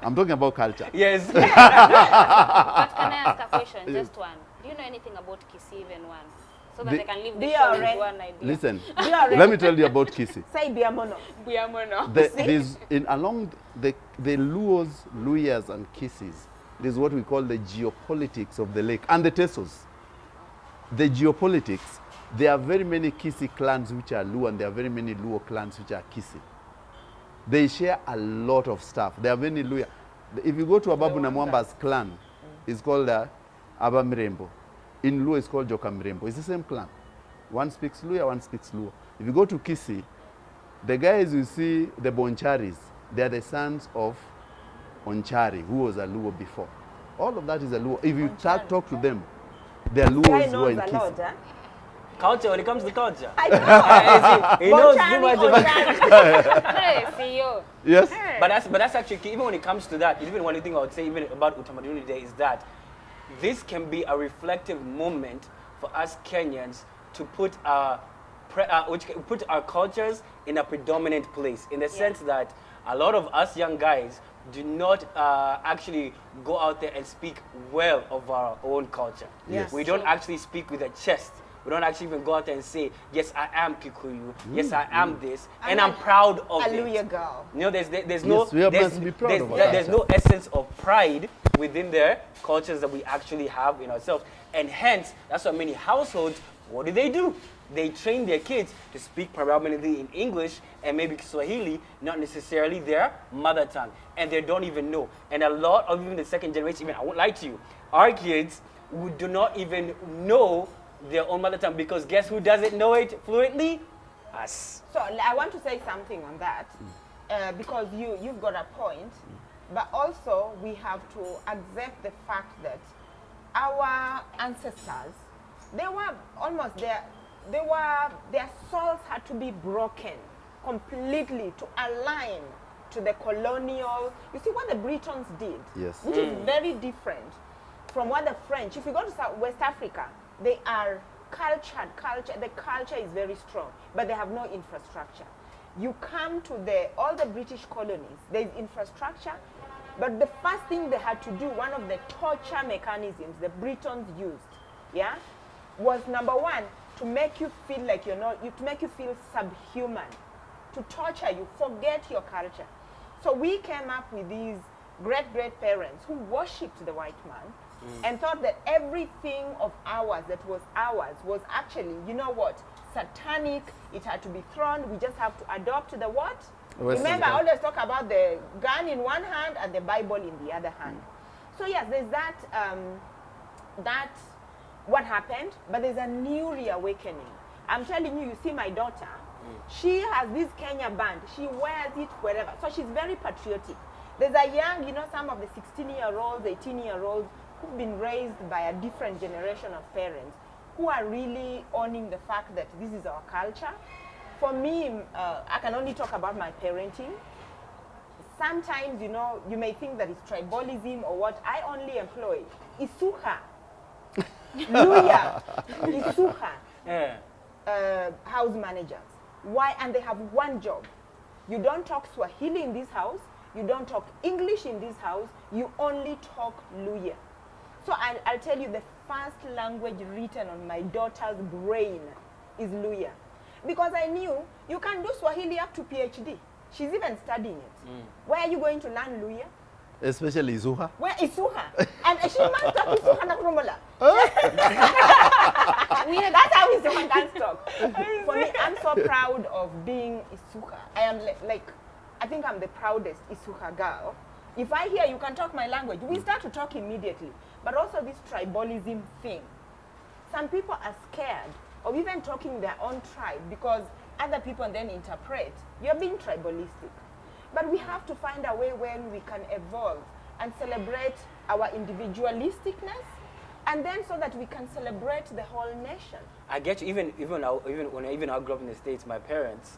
I'm talking about culture. Yes. But can I ask a question? Just one. Do you know anything about Kisii, even one? So that I can leave the Be show with alright. one idea. Listen, Be already. let me tell you about Kisii. Say Biamono. Biamono. There's along the Luos, Luyas, and Kisis. This is what we call the geopolitics of the lake and the Tesos. The geopolitics. There are very many Kisii clans which are Luo, and there are very many Luo clans which are Kisii. They share a lot of stuff. There are many Luya. If you go to Ababu Namwamba's clan, it's called Abamrembo. In Luo, it's called Jokamrembo. It's the same clan. One speaks Luya, one speaks Luo. If you go to Kisii, the guys you see, the Boncharis, they are the sons of Onchari, who was a Luo before. All of that is a Luo. If you talk to them, they are Luos who are in Kisii. Culture, when it comes to culture. I know. He knows too much about Hey, CEO. Yes. But that's actually key. Even when it comes to that, even one thing I would say even about Utamaduni Day is that this can be a reflective moment for us Kenyans to put our cultures in a predominant place, in the sense that a lot of us young guys do not actually go out there and speak well of our own culture. Yes. We don't actually speak with a chest. We don't actually even go out there and say, yes, I am Kikuyu, yes, I am this, and I'm proud of it. Hallelujah, girl. You know, there's Yes, we are meant to be proud of our there's no essence of pride within the cultures that we actually have in ourselves. And hence, that's why many households, what do? They train their kids to speak predominantly in English and maybe Swahili, not necessarily their mother tongue. And they don't even know. And a lot of even the second generation, even I won't lie to you, our kids who do not even know their own mother tongue, because guess who doesn't know it fluently? Us. So I want to say something on that, because you've got a point, but also we have to accept the fact that our ancestors, they were almost their souls had to be broken completely to align to the colonial. You see what the Britons did, Yes. which is very different from what the French. If you go to West Africa, they are cultured. The culture is very strong, but they have no infrastructure. You come to all the British colonies, there's infrastructure, but the first thing they had to do, one of the torture mechanisms the Britons used, was number one, to make you feel like to make you feel subhuman, to torture you, forget your culture. So we came up with these great parents who worshipped the white man and thought that everything of ours that was ours was actually, satanic. It had to be thrown. We just have to adopt the what? Remember, I always talk about the gun in one hand and the Bible in the other hand. So yes, there's that what happened, but there's a new reawakening. I'm telling you, you see my daughter, she has this Kenya band. She wears it wherever. So she's very patriotic. There's a young, some of the 16-year-olds, 18-year-olds who've been raised by a different generation of parents who are really owning the fact that this is our culture. For me, I can only talk about my parenting. Sometimes, you may think that it's tribalism or what. I only employ Isuha, Luya, Isuha, house managers. Why? And they have one job. You don't talk Swahili in this house. You don't talk English in this house. You only talk Luya. So I'll tell you, the first language written on my daughter's brain is Luya. Because I knew you can do Swahili up to PhD. She's even studying it. Where are you going to learn Luya? Especially Izuha. Where is Suha? And she must talk Isuha na Kuromola. That's how Isuha can talk. For me, I'm so proud of being Isuha. I am I think I'm the proudest Isuha girl. If I hear you can talk my language, we start to talk immediately. But also this tribalism thing. Some people are scared of even talking their own tribe because other people then interpret you're being tribalistic. But we have to find a way when we can evolve and celebrate our individualisticness, and then so that we can celebrate the whole nation. I get you. Even when I grew up in the States, my parents,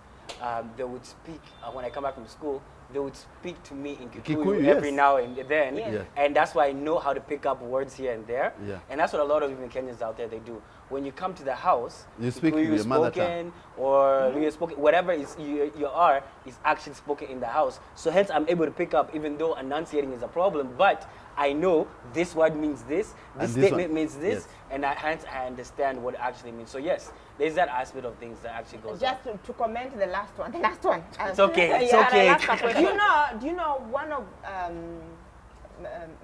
they would speak when I come back from school. they would speak to me in Kikuyu, Kikuyu yes. every now and then. Yes. Yeah. And that's why I know how to pick up words here and there. Yeah. And that's what a lot of even Kenyans out there, they do. When you come to the house, You speak Kikuyu your is mother spoken or Luo is spoken, whatever is you are is actually spoken in the house. So hence I'm able to pick up, even though enunciating is a problem, but I know this word means this And this statement one- means this, yes. and hence I understand what it actually means. So yes, there's that aspect of things that actually goes Just to comment the last one. The last one. It's okay, it's Yeah, okay. the last one. Do you know one of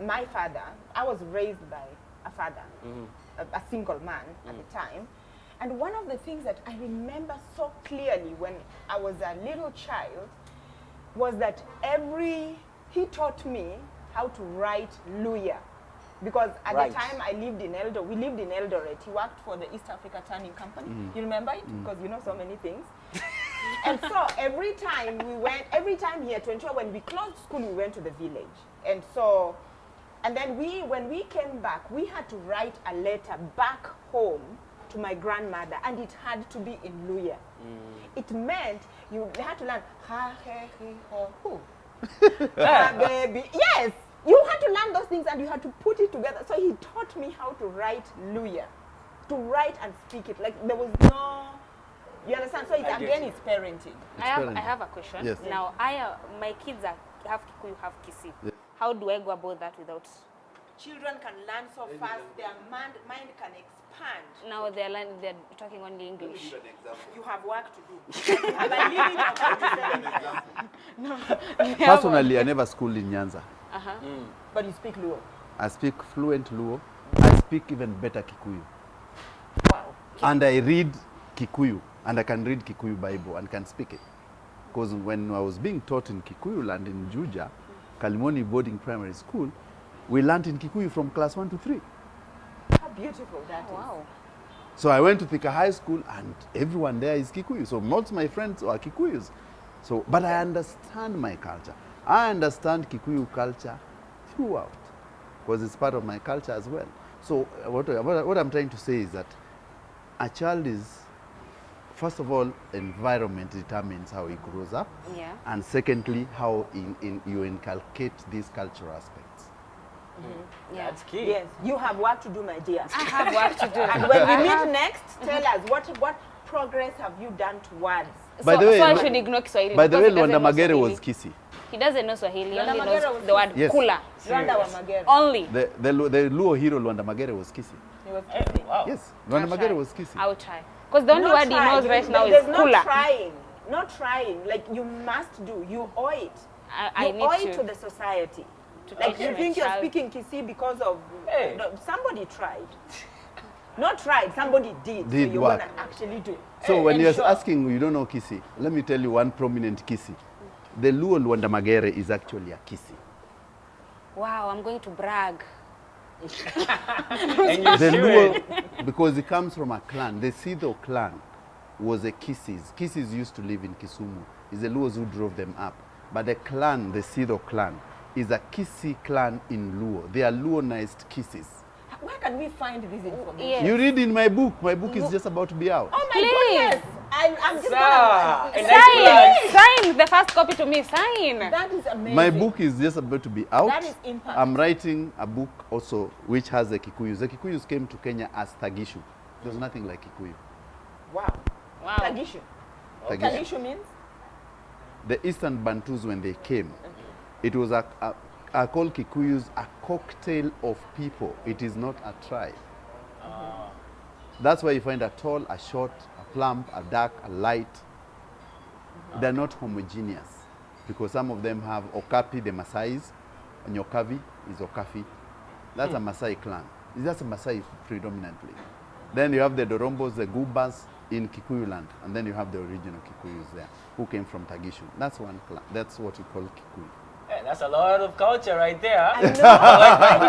my father? I was raised by a father, a single man at the time, and one of the things that I remember so clearly when I was a little child was that he taught me how to write Luya. Because at Right. the time I lived in we lived in Eldoret. He worked for the East Africa Turning Company. You remember it? Because you know so many things. And so every time here to ensure when we closed school, we went to the village. And then when we came back, we had to write a letter back home to my grandmother, and it had to be in Luya. It meant you had to learn ha, he, ho, hu. Baby. Yes, you had to learn those things and you had to put it together. So he taught me how to write Luya, to write and speak it. Like there was no, you understand? So I get again, you. it's parenting. I have a question. Yes. Now, my kids have Kikuyu, have Kisii. Yes. How do I go about that without? Children can learn so fast, their mind can expand. Now they're talking only English. You have work to do. You have a limit of 47 years. Personally, I never schooled in Nyanza. But you speak Luo. I speak fluent Luo. I speak even better Kikuyu. Wow. And I read Kikuyu, and I can read Kikuyu Bible and can speak it. Because when I was being taught in Kikuyu land in Juja, Kalimoni Boarding Primary School, we learned in Kikuyu from class 1 to 3. How beautiful that is. Wow. So I went to Thika High School, and everyone there is Kikuyu. So most of my friends are Kikuyus. So, but I understand my culture. I understand Kikuyu culture throughout, because it's part of my culture as well. So what I'm trying to say is that a child is, first of all, environment determines how he grows up. Yeah. And secondly, how you inculcate these cultural aspects. Yeah. That's key. Yes, you have work to do, my dear. I have work to do. And when we meet next, tell us what progress have you done towards? By the way, so I should ignore Kiswahili. By the way, because he Luanda doesn't know Magere Swahili. was Kisii. He doesn't know Swahili. He Luanda only Magere knows was the word Yes. kula. Luanda wa Magere. Only. The Luo hero Luanda Magere was Kisii. He was Wow. Yes, Luanda I'll Magere try. was Kisii. I will try. Because the only Not word he try. knows right now is There's no kula. trying. Not trying. Like you must do. You owe it. I You owe need it to the society. to Like teach you my think you're child. speaking Kisii because of Hey. no, somebody tried. Not tried, somebody did. Did so you work. want to actually do. So when you're Ensure. asking, you don't know Kisii, let me tell you one prominent Kisii. The Luo Luanda Magere is actually a Kisii. Wow, I'm going to brag. And you The should. Luo, because it comes from a clan, the Sido clan was a Kisis. Kisis used to live in Kisumu. It's the Luos who drove them up. But the clan, the Sido clan, is a Kisii clan in Luo. They are Luonized Kisis. Where can we find this information? Yes. You read in my book. My book is just about to be out. Oh my Please. goodness! I'm just Sir, gonna. and nice Sign the first copy to me. Sign. That is amazing. My book is just about to be out. That is impact. I'm writing a book also which has the Kikuyus. The Kikuyus came to Kenya as Tagishu. There's nothing like Kikuyu. Wow. Wow. Tagishu. Tagishu. Tagishu means? The Eastern Bantus, when they came, it was are called Kikuyus a cocktail of people. It is not a tribe. That's why you find a tall, a short, a plump, a dark, a light. They're not homogeneous because some of them have Okapi, the Maasais, and Nyokavi is Okafi. That's a Maasai clan. It's just a Maasai predominantly. Then you have the Dorombos, the Gubas in Kikuyu land, and then you have the original Kikuyus there who came from Tagishu. That's one clan. That's what we call Kikuyu. Yeah, that's a lot of culture right there. I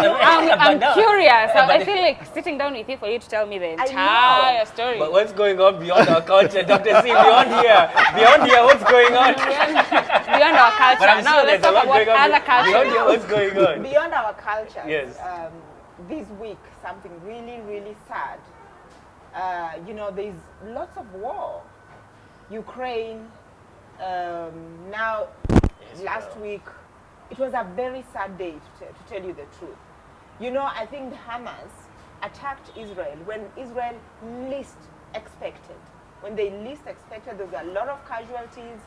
know. I'm curious. I feel like sitting down with you for you to tell me the entire story. But what's going on beyond our culture, Dr. C? Beyond here, what's going on? Beyond our culture. But I'm Now sure let's there's a talk lot about going on. other Beyond cultures. here, what's going on? Beyond our culture. Yes. This week, something really, really sad. There's lots of war. Ukraine, now last week. It was a very sad day, to tell you the truth. You know, I think Hamas attacked Israel when Israel least expected. When they least expected, there was a lot of casualties.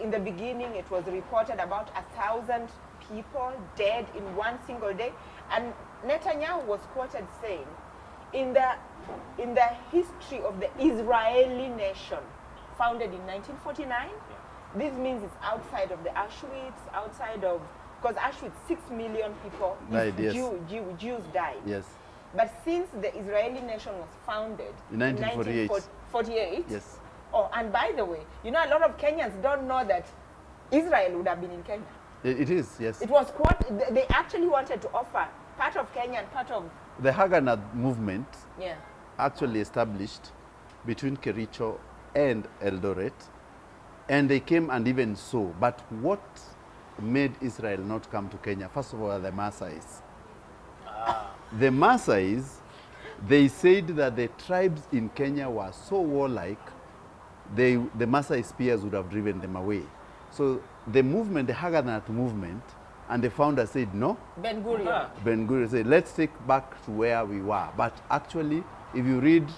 In the beginning, it was reported about 1,000 people dead in one single day. And Netanyahu was quoted saying, in the history of the Israeli nation, founded in 1949, this means it's outside of the Auschwitz, outside of, because Auschwitz, 6 million people, Died, yes. Jews died. Yes. But since the Israeli nation was founded In 1948. 1948, Yes. oh, and by the way, you know, a lot of Kenyans don't know that Israel would have been in Kenya. It is, yes. It was quite, they actually wanted to offer part of Kenya and part of, The Haganah movement yeah. actually established between Kericho and Eldoret, and they came and even saw. But what made Israel not come to Kenya? First of all, are the Maasais. The Maasais, they said that the tribes in Kenya were so warlike, the Maasai spears would have driven them away. So the movement, the Haganah movement, and the founder said no. Ben Gurion. Ben Gurion said, let's take back to where we were. But actually, if you read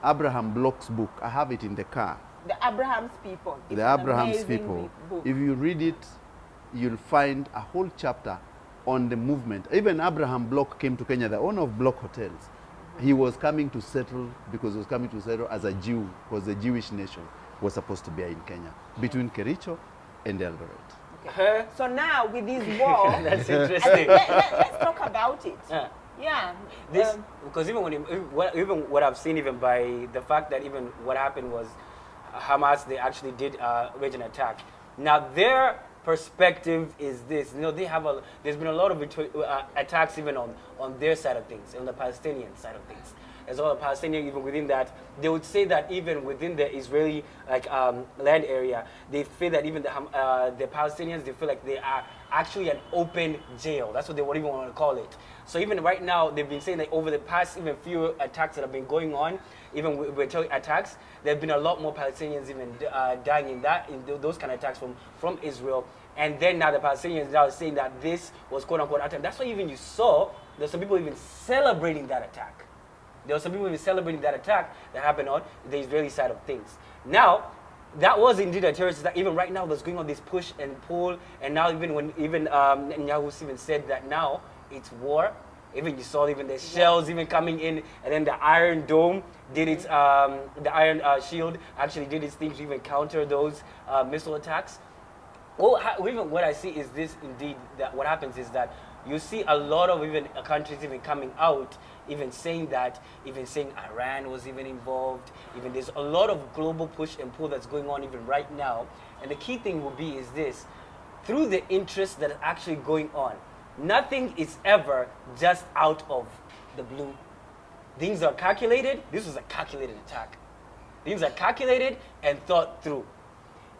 Abraham Bloch's book, I have it in the car, The Abraham's people. It's The an Abraham's amazing people. book. If you read it, you'll find a whole chapter on the movement. Even Abraham Bloch came to Kenya, the owner of Bloch Hotels. He was coming to settle because he was coming to settle as a Jew, because the Jewish nation was supposed to be in Kenya, between Kericho and Eldoret. Huh? So now with this war, That's I think interesting. let's talk about it. Yeah. Yeah. This because even what I've seen, even by the fact that even what happened was Hamas, they actually did wage an attack. Now their perspective is this: they have there's been a lot of attacks even on their side of things, on the Palestinian side of things. As well, the Palestinian, even within that, they would say that even within the Israeli land area, they feel that even the Palestinians, they feel like they are actually an open jail. That's what they would even want to call it. So even right now, they've been saying that over the past even few attacks that have been going on, even with attacks, there have been a lot more Palestinians even dying in those kind of attacks from Israel. And then now the Palestinians now saying that this was quote unquote attack. That's why even you saw there's some people even celebrating that attack. There were some people even celebrating that attack that happened on the Israeli side of things. Now, that was indeed a terrorist attack. Even right now, there's going on this push and pull. And now even when Netanyahu even said that now it's war. Even you saw even the shells even coming in, and then the Iron Dome did its, the Iron Shield actually did its thing to even counter those missile attacks. Well, even what I see is this indeed, that what happens is that you see a lot of even countries even coming out, even saying Iran was even involved. Even there's a lot of global push and pull that's going on even right now. And the key thing will be is this: through the interest that is actually going on, nothing is ever just out of the blue. Things are calculated. This was a calculated attack. Things are calculated and thought through.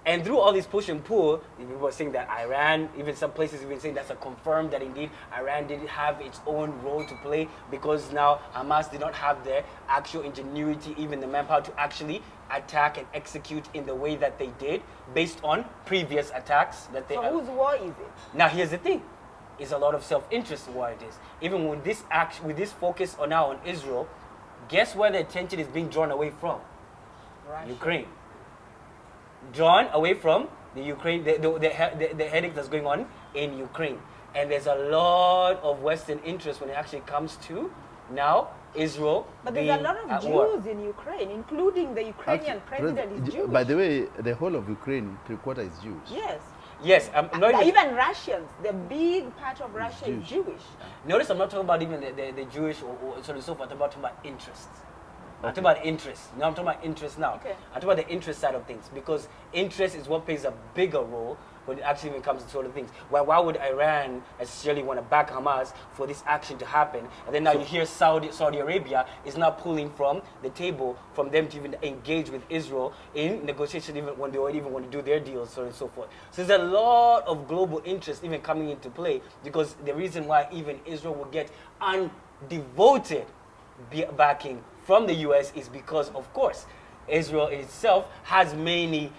And through all this push and pull, people were saying that Iran, even some places even saying that's a confirmed that indeed Iran didn't have its own role to play, because now Hamas did not have the actual ingenuity, even the manpower to actually attack and execute in the way that they did, based on previous attacks that they. So whose war is it? Now here's the thing: it's a lot of self-interest in what it is. Even with this focus on Israel, guess where the attention is being drawn away from? Russia. Ukraine. Drawn away from the Ukraine, the headache that's going on in Ukraine. And there's a lot of Western interest when it actually comes to now Israel. But there's a lot of Jews in Ukraine, including the Ukrainian president is Jewish. By the way, the whole of Ukraine, 3/4 is Jewish. Yes. Yes, even Russians, the big part of Russia is Jewish. Notice I'm not talking about even the Jewish or so on and so forth. I'm talking about interests. I'm talking about interest. Now I'm talking about interest now. Okay. I'm talking about the interest side of things, because interest is what plays a bigger role when it actually even comes to sort of things. Why would Iran necessarily want to back Hamas for this action to happen? And then now you hear Saudi Arabia is now pulling from the table from them to even engage with Israel in negotiation, even when they already even want to do their deals, so on and so forth. So there's a lot of global interest even coming into play, because the reason why even Israel will get undevoted backing from the U.S. is because, of course, Israel itself has many,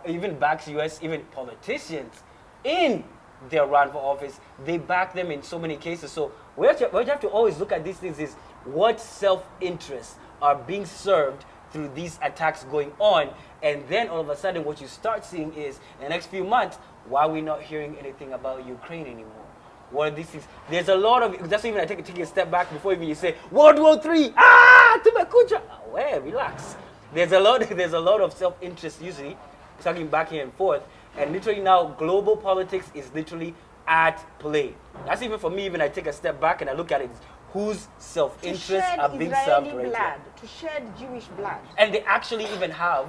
even backs U.S., even politicians in their run for office. They back them in so many cases. So what you have to always look at these things is what self-interests are being served through these attacks going on, and then all of a sudden what you start seeing is in the next few months, why are we not hearing anything about Ukraine anymore? What are these things? There's a lot of, that's even I take a step back before even you say World War III. Tumekucha. Well, relax. There's a lot of self-interest usually talking back here and forth, and literally now global politics is literally at play. That's even for me, even I take a step back and I look at it, whose self-interests are being served right blood, to shed Jewish blood. And they actually even have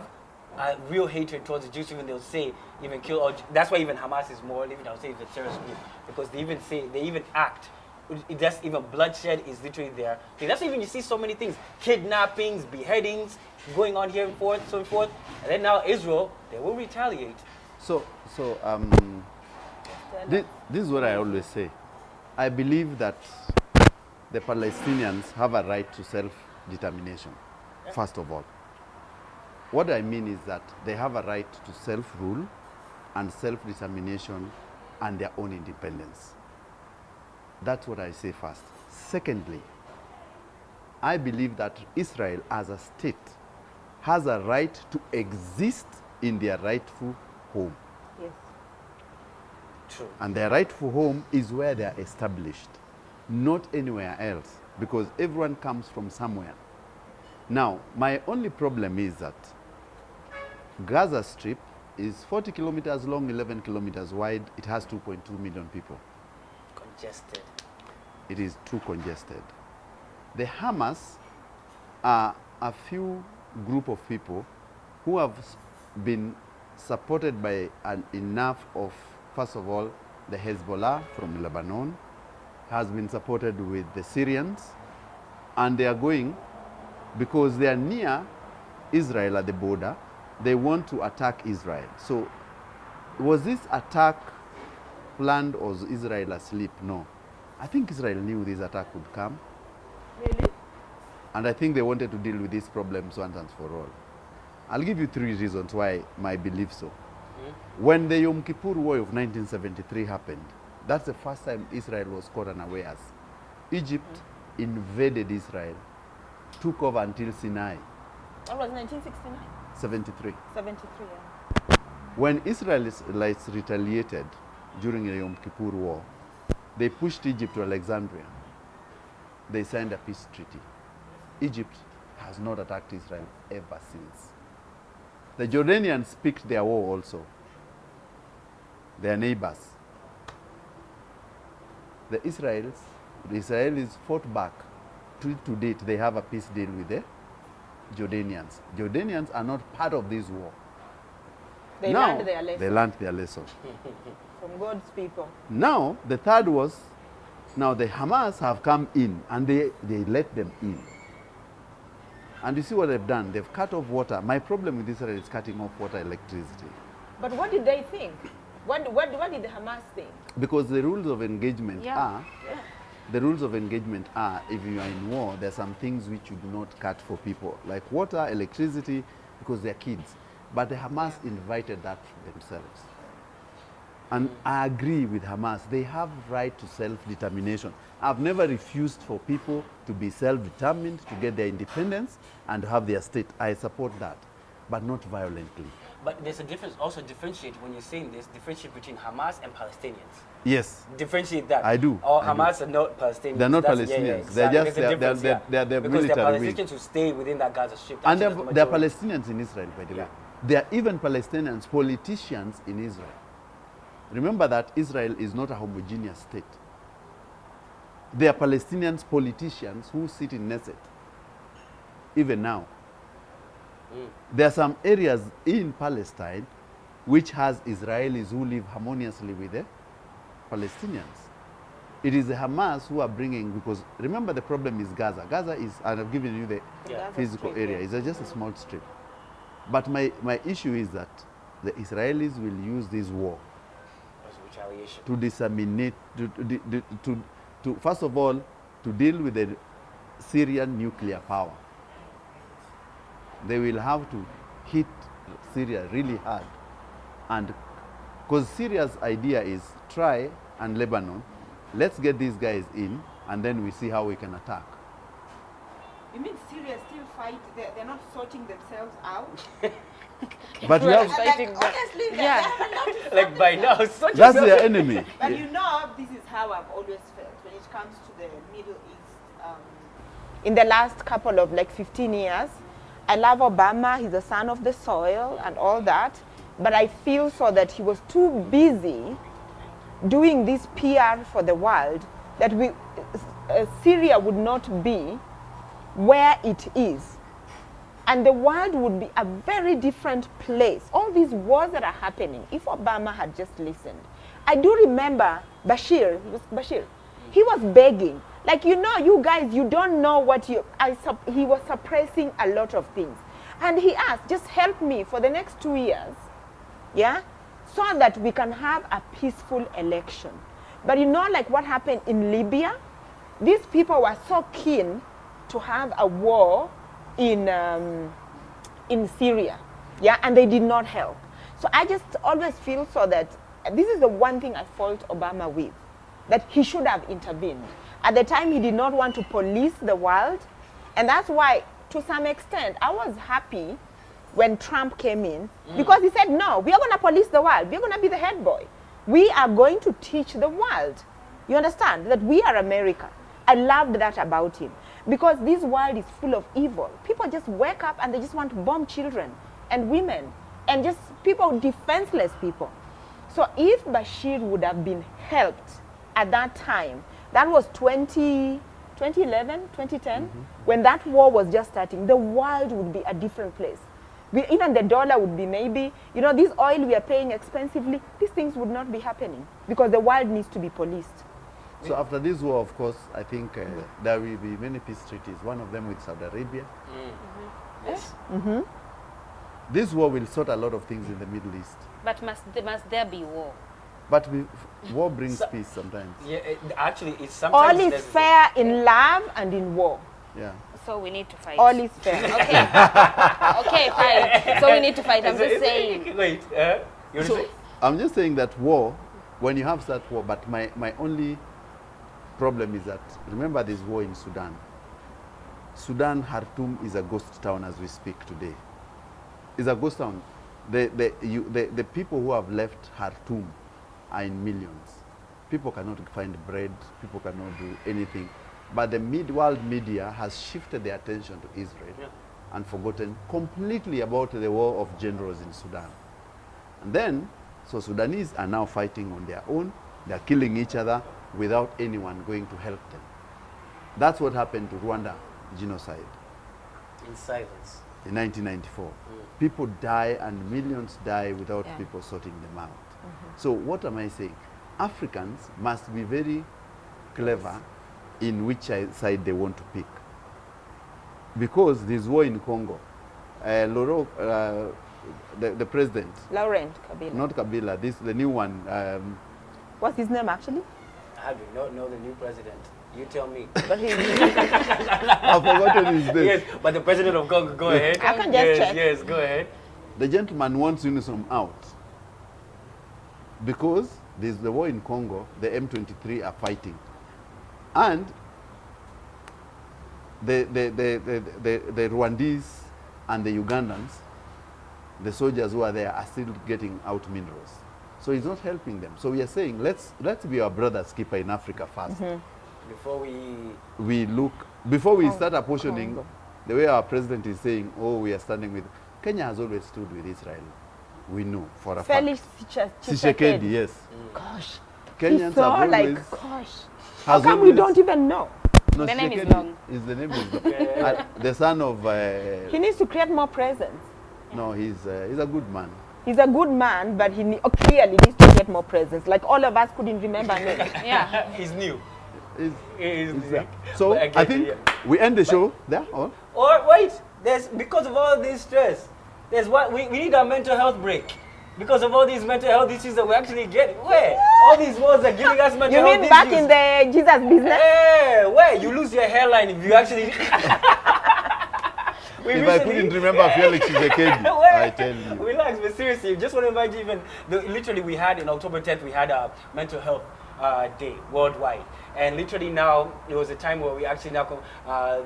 real hatred towards the Jews, even they'll say, even kill, or that's why even Hamas is more, even I'll say it's a terrorist group, because they even act, it just even bloodshed is literally there. That's why even you see so many things, kidnappings, beheadings, going on here and forth, so forth, and then now Israel, they will retaliate. This is what I always say. I believe that the Palestinians have a right to self-determination, first of all. What I mean is that they have a right to self-rule and self-determination and their own independence. That's what I say first. Secondly, I believe that Israel as a state has a right to exist in their rightful home. Yes. True. And their rightful home is where they are established, not anywhere else, because everyone comes from somewhere. Now, my only problem is that Gaza Strip is 40 kilometers long, 11 kilometers wide. It has 2.2 million people. Congested. It is too congested. The Hamas are a few group of people who have been supported by enough of, first of all, the Hezbollah from Lebanon, has been supported with the Syrians, and they are going, because they are near Israel at the border, they want to attack Israel. So was this attack planned, or was Israel asleep? No. I think Israel knew this attack would come. Really? And I think they wanted to deal with these problems once and for all. I'll give you 3 reasons why I believe so. When the Yom Kippur War of 1973 happened, that's the first time Israel was caught unawares. Egypt invaded Israel, took over until Sinai. That was 1969. 73. 73, yeah. When Israelites retaliated during the Yom Kippur War, they pushed Egypt to Alexandria. They signed a peace treaty. Egypt has not attacked Israel ever since. The Jordanians picked their war also. Their neighbors. The Israelis fought back. To date, they have a peace deal with the Jordanians. Jordanians are not part of this war. They learned their lesson. They learned their lesson. From God's people. Now, the third was, now the Hamas have come in and they let them in. And you see what they've done? They've cut off water. My problem with Israel is cutting off water, electricity. But what did they think? What did the Hamas think? Because the rules of engagement Yeah. the rules of engagement are, if you are in war, there are some things which you do not cut for people, like water, electricity, because they're kids. But the Hamas invited that themselves. And I agree with Hamas. They have right to self-determination. I've never refused for people to be self-determined, to get their independence, and to have their state. I support that, but not violently. But there's a difference, also differentiate when you're saying this, differentiate between Hamas and Palestinians. Yes. Differentiate that. I do. Or Hamas are not Palestinians. They're not That's- Palestinians. exactly. They're just, There's a difference, they're because military they're wing. Palestinians who stay within that Gaza Strip. And That's the they're majority. Palestinians in Israel, by the way. Yeah. There are even Palestinians, politicians in Israel. Remember that Israel is not a homogeneous state. There are Palestinians, politicians who sit in Knesset, even now. There are some areas in Palestine which has Israelis who live harmoniously with the Palestinians. It is the Hamas who are bringing, because remember the problem is Gaza. Gaza is, and I've given you the Yeah. physical Strip, area, yeah. it's just a small strip. But my issue is that the Israelis will use this war As retaliation. to disseminate, to first of all, to deal with the Syrian nuclear power. They will have to hit Syria really hard and Because Syria's idea is try and Lebanon, let's get these guys in, and then we see how we can attack. You mean Syria still fight? They're not sorting themselves out? But you have, Fighting back. honestly, they Yeah. have a lot to Like by now, such that's their enemy. But you know, this is how I've always felt when it comes to the Middle East. In the last couple of like 15 years, I love Obama. He's a son of the soil and all that. But I feel so that he was too busy doing this PR for the world that Syria would not be where it is. And the world would be a very different place. All these wars that are happening, if Obama had just listened. I do remember Bashir, he was begging. Like, you know, you guys, you don't know what he was suppressing a lot of things. And he asked, just help me for the next 2 years, yeah, so that we can have a peaceful election. But you know, like what happened in Libya? These people were so keen to have a war in Syria, yeah, and they did not help. So I just always feel so that this is the one thing I fault Obama with, that he should have intervened. At the time, he did not want to police the world, and that's why, to some extent, I was happy when Trump came in, because he said, no, we are going to police the world. We are going to be the head boy. We are going to teach the world. You understand? That we are America. I loved that about him. Because this world is full of evil. People just wake up and they just want to bomb children and women and just people, defenseless people. So if Bashir would have been helped at that time, that was 2011, 2010, when that war was just starting, the world would be a different place. Even the dollar would be maybe, you know, this oil we are paying expensively, these things would not be happening because the world needs to be policed. So after this war, of course, I think there will be many peace treaties, one of them with Saudi Arabia. Yes. This war will sort a lot of things in the Middle East. But must there be war? But war brings peace sometimes. Yeah, actually, it's sometimes... All is fair in love and in war. Yeah. So we need to fight. All is fair. Okay. Okay, fine. So we need to fight. I'm just saying. Wait, you want to say? I'm just saying that war, when you have that war, but my only problem is that, remember this war in Sudan. Sudan, Khartoum is a ghost town as we speak today. It's a ghost town. The people who have left Khartoum are in millions. People cannot find bread, people cannot do anything. But the world media has shifted their attention to Israel and forgotten completely about the war of generals in Sudan. And then, so Sudanese are now fighting on their own. They're killing each other without anyone going to help them. That's what happened to Rwanda genocide In silence. in 1994. People die and millions die without people sorting them out. So what am I saying? Africans must be very clever in which side they want to pick. Because this war in Congo, the president, Laurent Kabila. not Kabila, the new one. What's his name actually? I do not know the new president. You tell me. But he's I've forgotten his name. Yes, but the president of Congo, go ahead. I can just check. Yes, go ahead. The gentleman wants UNISOM out because there's the war in Congo, the M23 are fighting. And the Rwandese and the Ugandans, the soldiers who are there, are still getting out minerals. So he's not helping them. So we are saying, let's be our brother's keeper in Africa first. Before we start apportioning, Congo. the way our president is saying, oh, we are standing with, Kenya has always stood with Israel. We know for a Felix fact. Tshisekedi, yes. Gosh. Kenyans He's so have always, like, gosh. How has come we always- don't even know? No, The name is Tshisekedi long. Is the name is long. The son of, He needs to create more presence. no, he's a good man. He's a good man, but he clearly needs to get more presence. Like all of us couldn't remember names. Yeah. He's new. He's He's there. So But I get I it, think yeah. we end the show there. Or Or wait, there's because of all this stress, there's what we need a mental health break. Because of all these mental health issues that we actually get, where all these wars are giving us mental You health mean back issues. in the Jesus business? Hey, where you lose your hairline if you actually If I couldn't remember Felix Tshisekedi, I tell you. Relax, but seriously, just want to invite you even, literally we had, in October 10th, we had a mental health day worldwide. And literally now, it was a time where we actually now,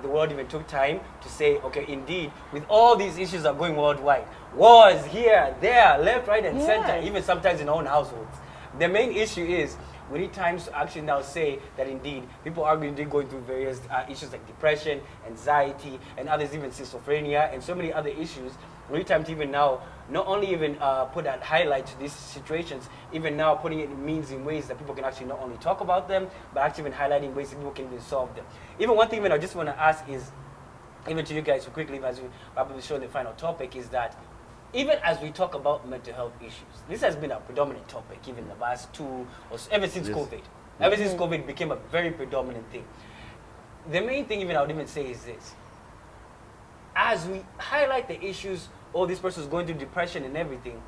the world even took time to say, okay, indeed, with all these issues are going worldwide, wars here, there, left, right, and center, even sometimes in our own households. The main issue is, we need times to actually now say that indeed people are indeed going through various issues like depression, anxiety, and others, even schizophrenia, and so many other issues. We need time to even now not only even put that highlight to these situations, even now putting it in means in ways that people can actually not only talk about them, but actually even highlighting ways that people can even solve them. Even one thing even I just want to ask is, even to you guys quickly as we probably show the final topic, is that even as we talk about mental health issues, this has been a predominant topic even the last ever since COVID. Ever since COVID became a very predominant thing. The main thing even I would even say is this. As we highlight the issues, oh, this person is going through depression and everything,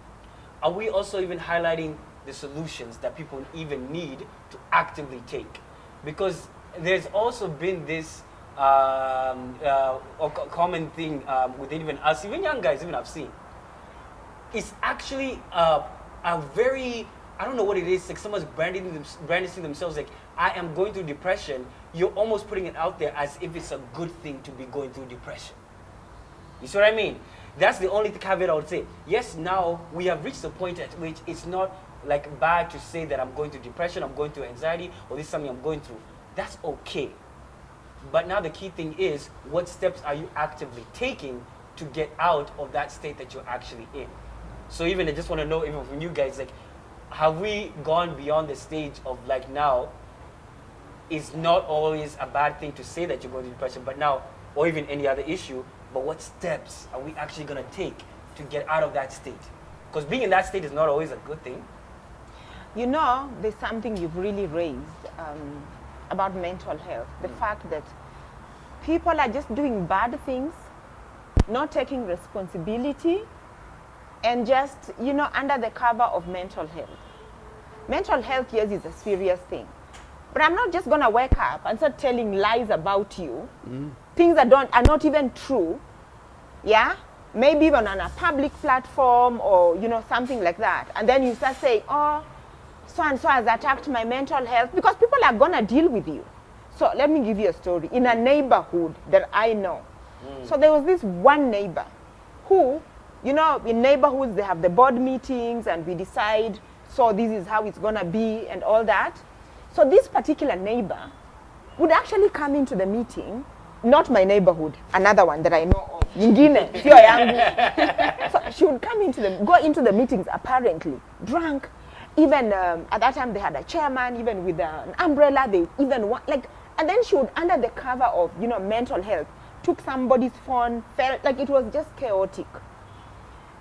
are we also even highlighting the solutions that people even need to actively take? Because there's also been this common thing within even us, even young guys, even I've seen. It's actually a very, I don't know what it is, like someone's brandishing themselves like, I am going through depression. You're almost putting it out there as if it's a good thing to be going through depression. You see what I mean? That's the only caveat I would say. Yes, now we have reached the point at which it's not like bad to say that I'm going through depression, I'm going through anxiety, or this is something I'm going through. That's okay. But now the key thing is, what steps are you actively taking to get out of that state that you're actually in? So even I just want to know, even from you guys, like, have we gone beyond the stage of like now, it's not always a bad thing to say that you're going through depression, but now, or even any other issue, but what steps are we actually going to take to get out of that state? Because being in that state is not always a good thing. You know, there's something you've really raised about mental health. The fact that people are just doing bad things, not taking responsibility, and just, you know, under the cover of mental health. Mental health, yes, is a serious thing. But I'm not just going to wake up and start telling lies about you, things that are not even true, yeah? Maybe even on a public platform or, you know, something like that. And then you start saying, oh, so-and-so has attacked my mental health, because people are going to deal with you. So let me give you a story. In a neighborhood that I know, so there was this one neighbor who, you know, in neighborhoods, they have the board meetings and we decide, so this is how it's going to be and all that. So this particular neighbor would actually come into the meeting, not my neighborhood, another one that I know of, Yingine, sio yangu. So she would go into the meetings apparently drunk. Even at that time they had a chairman, even with an umbrella, they even want, like, and then she would, under the cover of, you know, mental health, took somebody's phone, felt like it was just chaotic.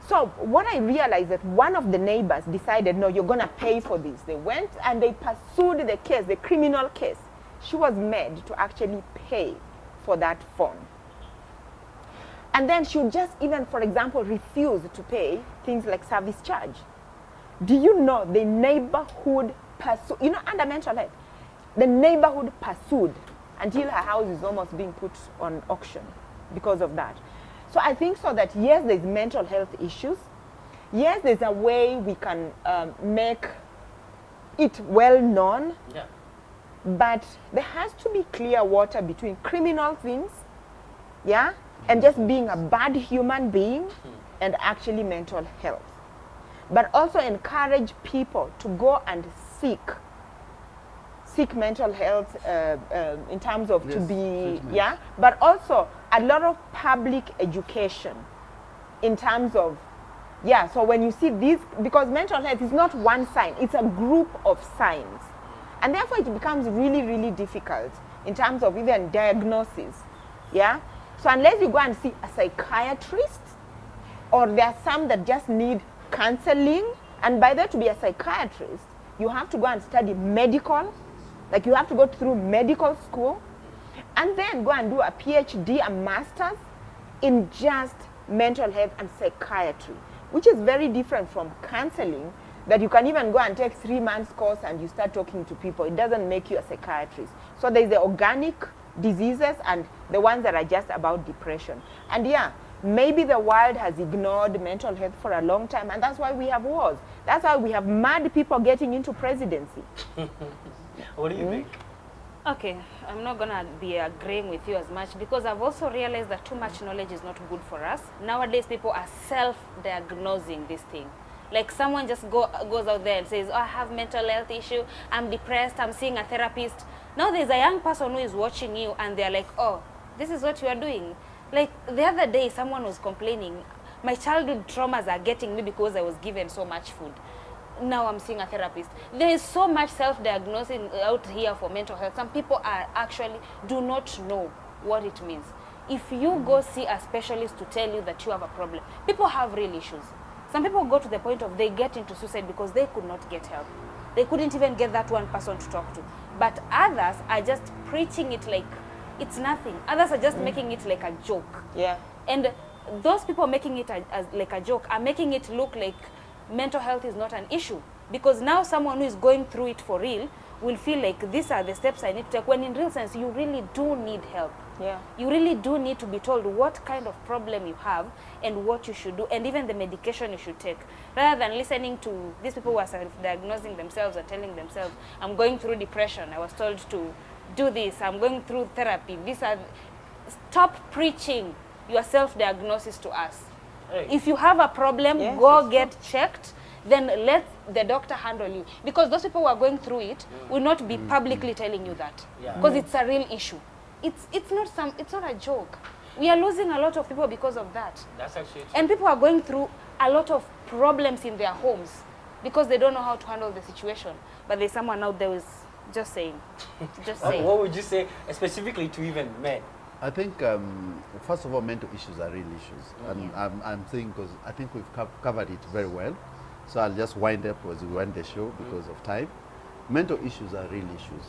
So what I realized that one of the neighbors decided, no, you're going to pay for this. They went and they pursued the case, the criminal case. She was made to actually pay for that phone. And then she would just even, for example, refuse to pay things like service charge. Do you know the neighborhood pursued, you know, under mental health, the neighborhood pursued until her house is almost being put on auction because of that. So I think so that yes, there's mental health issues. Yes, there's a way we can make it well known. Yeah. But there has to be clear water between criminal things, yeah, and just being a bad human being and actually mental health. But also encourage people to go and seek mental health in terms of to be, treatment. Yeah, but also a lot of public education in terms of, yeah, so when you see this, because mental health is not one sign, it's a group of signs. And therefore it becomes really, really difficult in terms of even diagnosis, yeah? So unless you go and see a psychiatrist, or there are some that just need counseling, and by that, to be a psychiatrist, you have to go and study medical, like you have to go through medical school, and then go and do a PhD, a master's in just mental health and psychiatry, which is very different from counseling, that you can even go and take 3 months course and you start talking to people. It doesn't make you a psychiatrist. So there's the organic diseases and the ones that are just about depression. And yeah, Maybe the world has ignored mental health for a long time, and that's why we have wars. That's why we have mad people getting into presidency. What do you think? Okay, I'm not gonna be agreeing with you as much because I've also realized that too much knowledge is not good for us. Nowadays, people are self-diagnosing this thing. Like someone just goes out there and says, oh, I have mental health issue, I'm depressed, I'm seeing a therapist. Now there's a young person who is watching you and they're like, oh, this is what you are doing. Like the other day, someone was complaining, my childhood traumas are getting me because I was given so much food. Now I'm seeing a therapist. There is so much self-diagnosing out here for mental health. Some people are actually do not know what it means. If you go see a specialist to tell you that you have a problem, people have real issues. Some people go to the point of they get into suicide because they could not get help. They couldn't even get that one person to talk to. But others are just preaching it like it's nothing. Others are just making it like a joke. Yeah. And those people making it as like a joke are making it look like mental health is not an issue. Because now someone who is going through it for real will feel like these are the steps I need to take, when in real sense you really do need help. Yeah. You really do need to be told what kind of problem you have and what you should do, and even the medication you should take, rather than listening to these people who are self-diagnosing themselves and telling themselves, I'm going through depression, I was told to do this, I'm going through therapy. Stop preaching your self-diagnosis to us. Hey. If you have a problem, Yes, go get checked, then let the doctor handle you. Because those people who are going through it will not be publicly telling you that. Yeah. Because it's a real issue. It's not a joke. We are losing a lot of people because of that. That's actually true. And people are going through a lot of problems in their homes because they don't know how to handle the situation. But there's someone out there who's just saying. Just saying. What would you say specifically to even men? I think, first of all, mental issues are real issues. And I'm saying because I think we've covered it very well. So I'll just wind up as we wind the show because of time. Mental issues are real issues.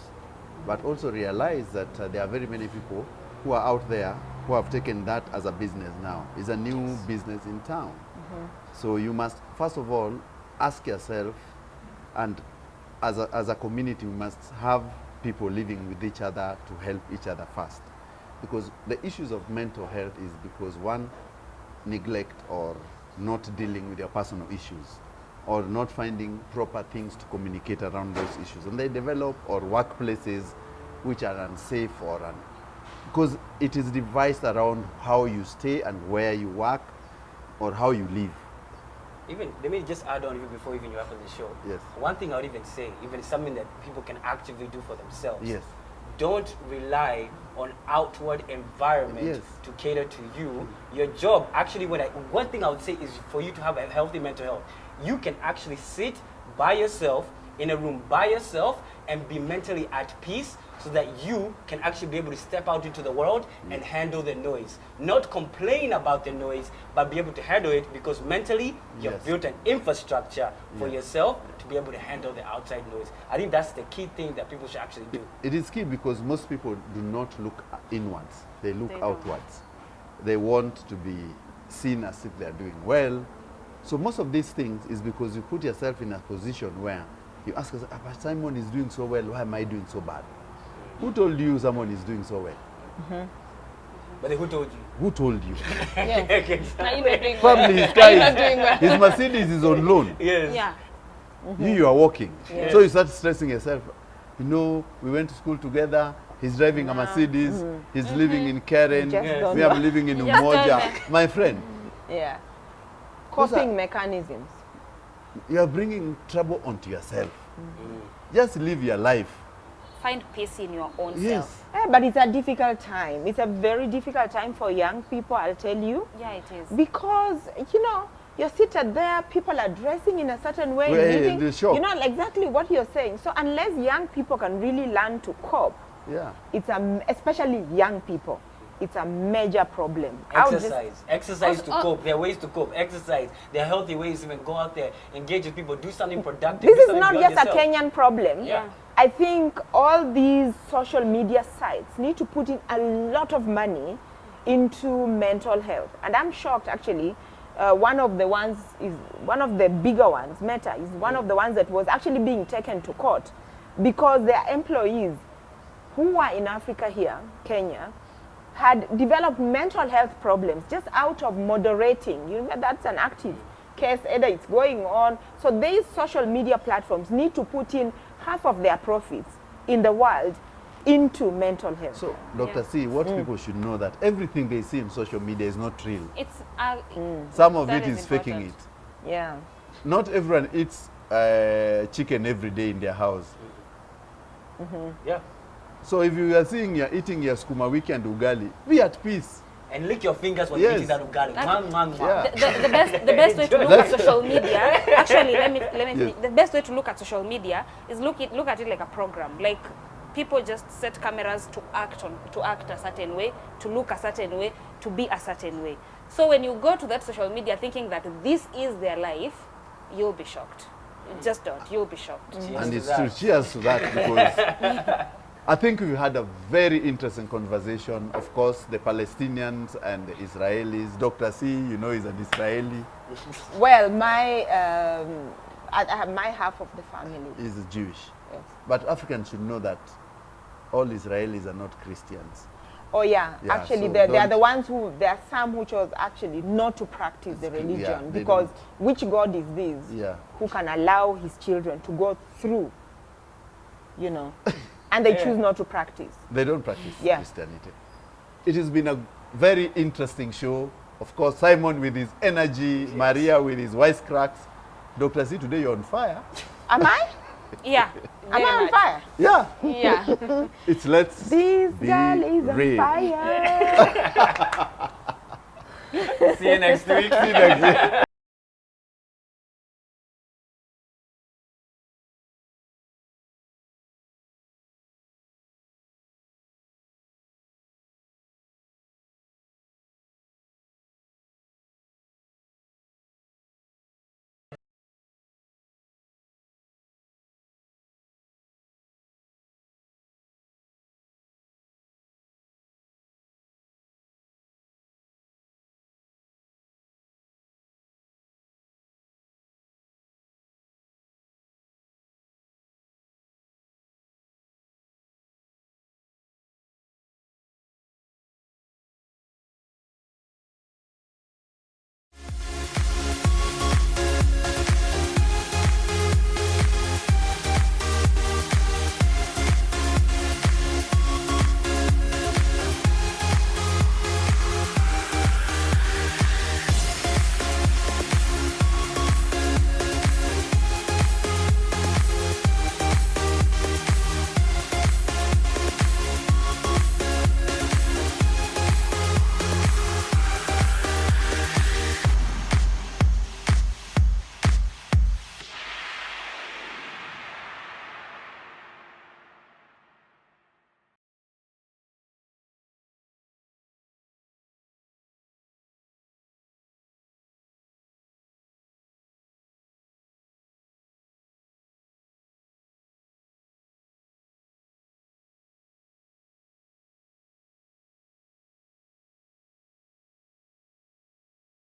But also realize that there are very many people who are out there who have taken that as a business now. It's a new business in town. So you must, first of all, ask yourself, and as a community, we must have people living with each other to help each other first. Because the issues of mental health is because one, neglect or not dealing with your personal issues, or not finding proper things to communicate around those issues. And they develop or workplaces which are unsafe because it is devised around how you stay and where you work or how you live. Even, let me just add on even before even you wrap up the show. Yes. One thing I would even say, even something that people can actively do for themselves. Yes. Don't rely on outward environment Yes. to cater to you. Your job, actually, one thing I would say is for you to have a healthy mental health. You can actually sit by yourself, in a room by yourself, and be mentally at peace so that you can actually be able to step out into the world and handle the noise. Not complain about the noise, but be able to handle it because mentally you've Yes. built an infrastructure for Yes. yourself to be able to handle the outside noise. I think that's the key thing that people should actually do. It is key because most people do not look inwards, they look They don't. outwards. They want to be seen as if they are doing well. So most of these things is because you put yourself in a position where you ask yourself, but Simon is doing so well, why am I doing so bad? Who told you someone is doing so well? But then who told you? Who told you? Yes. Okay, Are you not doing well? Probably his Are guy you not doing well? his Mercedes is on loan. yes. Yeah. You are walking. Yes. So you start stressing yourself. You know, we went to school together. He's driving a Mercedes. He's living in Karen. Just Yes. don't Me, I'm living in You just don't Umoja. know. My friend, Yeah. Those are- Coping mechanisms. you are bringing trouble onto yourself. Just live your life. Find peace in your own Yes. self. But it's a difficult time. It's a very difficult time for young people, I'll tell you. Yeah, it is. Because, you know, you're seated there, people are dressing in a certain way, Well, living, the shop. you know, exactly what you're saying. So unless young people can really learn to cope, Yeah. it's especially young people, it's a major problem. I would just- Exercise to Also- cope. There are ways to cope. Exercise. There are healthy ways to even go out there, engage with people, do something productive. This do is something not beyond just a yourself. Kenyan problem. Yeah. I think all these social media sites need to put in a lot of money into mental health. And I'm shocked actually. One of the bigger ones, Meta, is one of the ones that was actually being taken to court because their employees who are in Africa here, Kenya, had developed mental health problems just out of moderating. You know, that's an active case, either it's going on. So these social media platforms need to put in half of their profits in the world into mental health. So, Dr. C, what people should know that everything they see in social media is not real. It's Some of that it is faking important. it. Yeah. Not everyone eats chicken every day in their house. Yeah. So if you are seeing you're eating your skuma wiki and ugali, be at peace. And lick your fingers when Yes. you eat that ugali. Mwah, mwah, mwah. Yeah. The best way to look at social media, actually, let me Yes. the best way to look at social media is look at it like a program. Like people just set cameras to act a certain way, to look a certain way, to be a certain way. So when you go to that social media thinking that this is their life, you'll be shocked. Just don't. You'll be shocked. And it's true. Cheers to that, because I think we had a very interesting conversation. Of course, the Palestinians and the Israelis. Dr. C, you know, is an Israeli. Well, my I have my half of the family. Is Jewish. Yes. But Africans should know that all Israelis are not Christians. Oh yeah, Yeah, actually so they are don't- the ones who, there are some who chose actually not to practice the religion, they because don't. which God is this Yeah. who can allow his children to go through, you know, and they choose not to practice. They don't practice Yeah. Christianity. It has been a very interesting show. Of course, Simon with his energy, Maria with his wisecracks. Dr. C, today you're on fire. Am I? Yeah. Am I on fire? Yeah. Yeah. It's let's This be girl is on real. fire. See you next week. See you next week.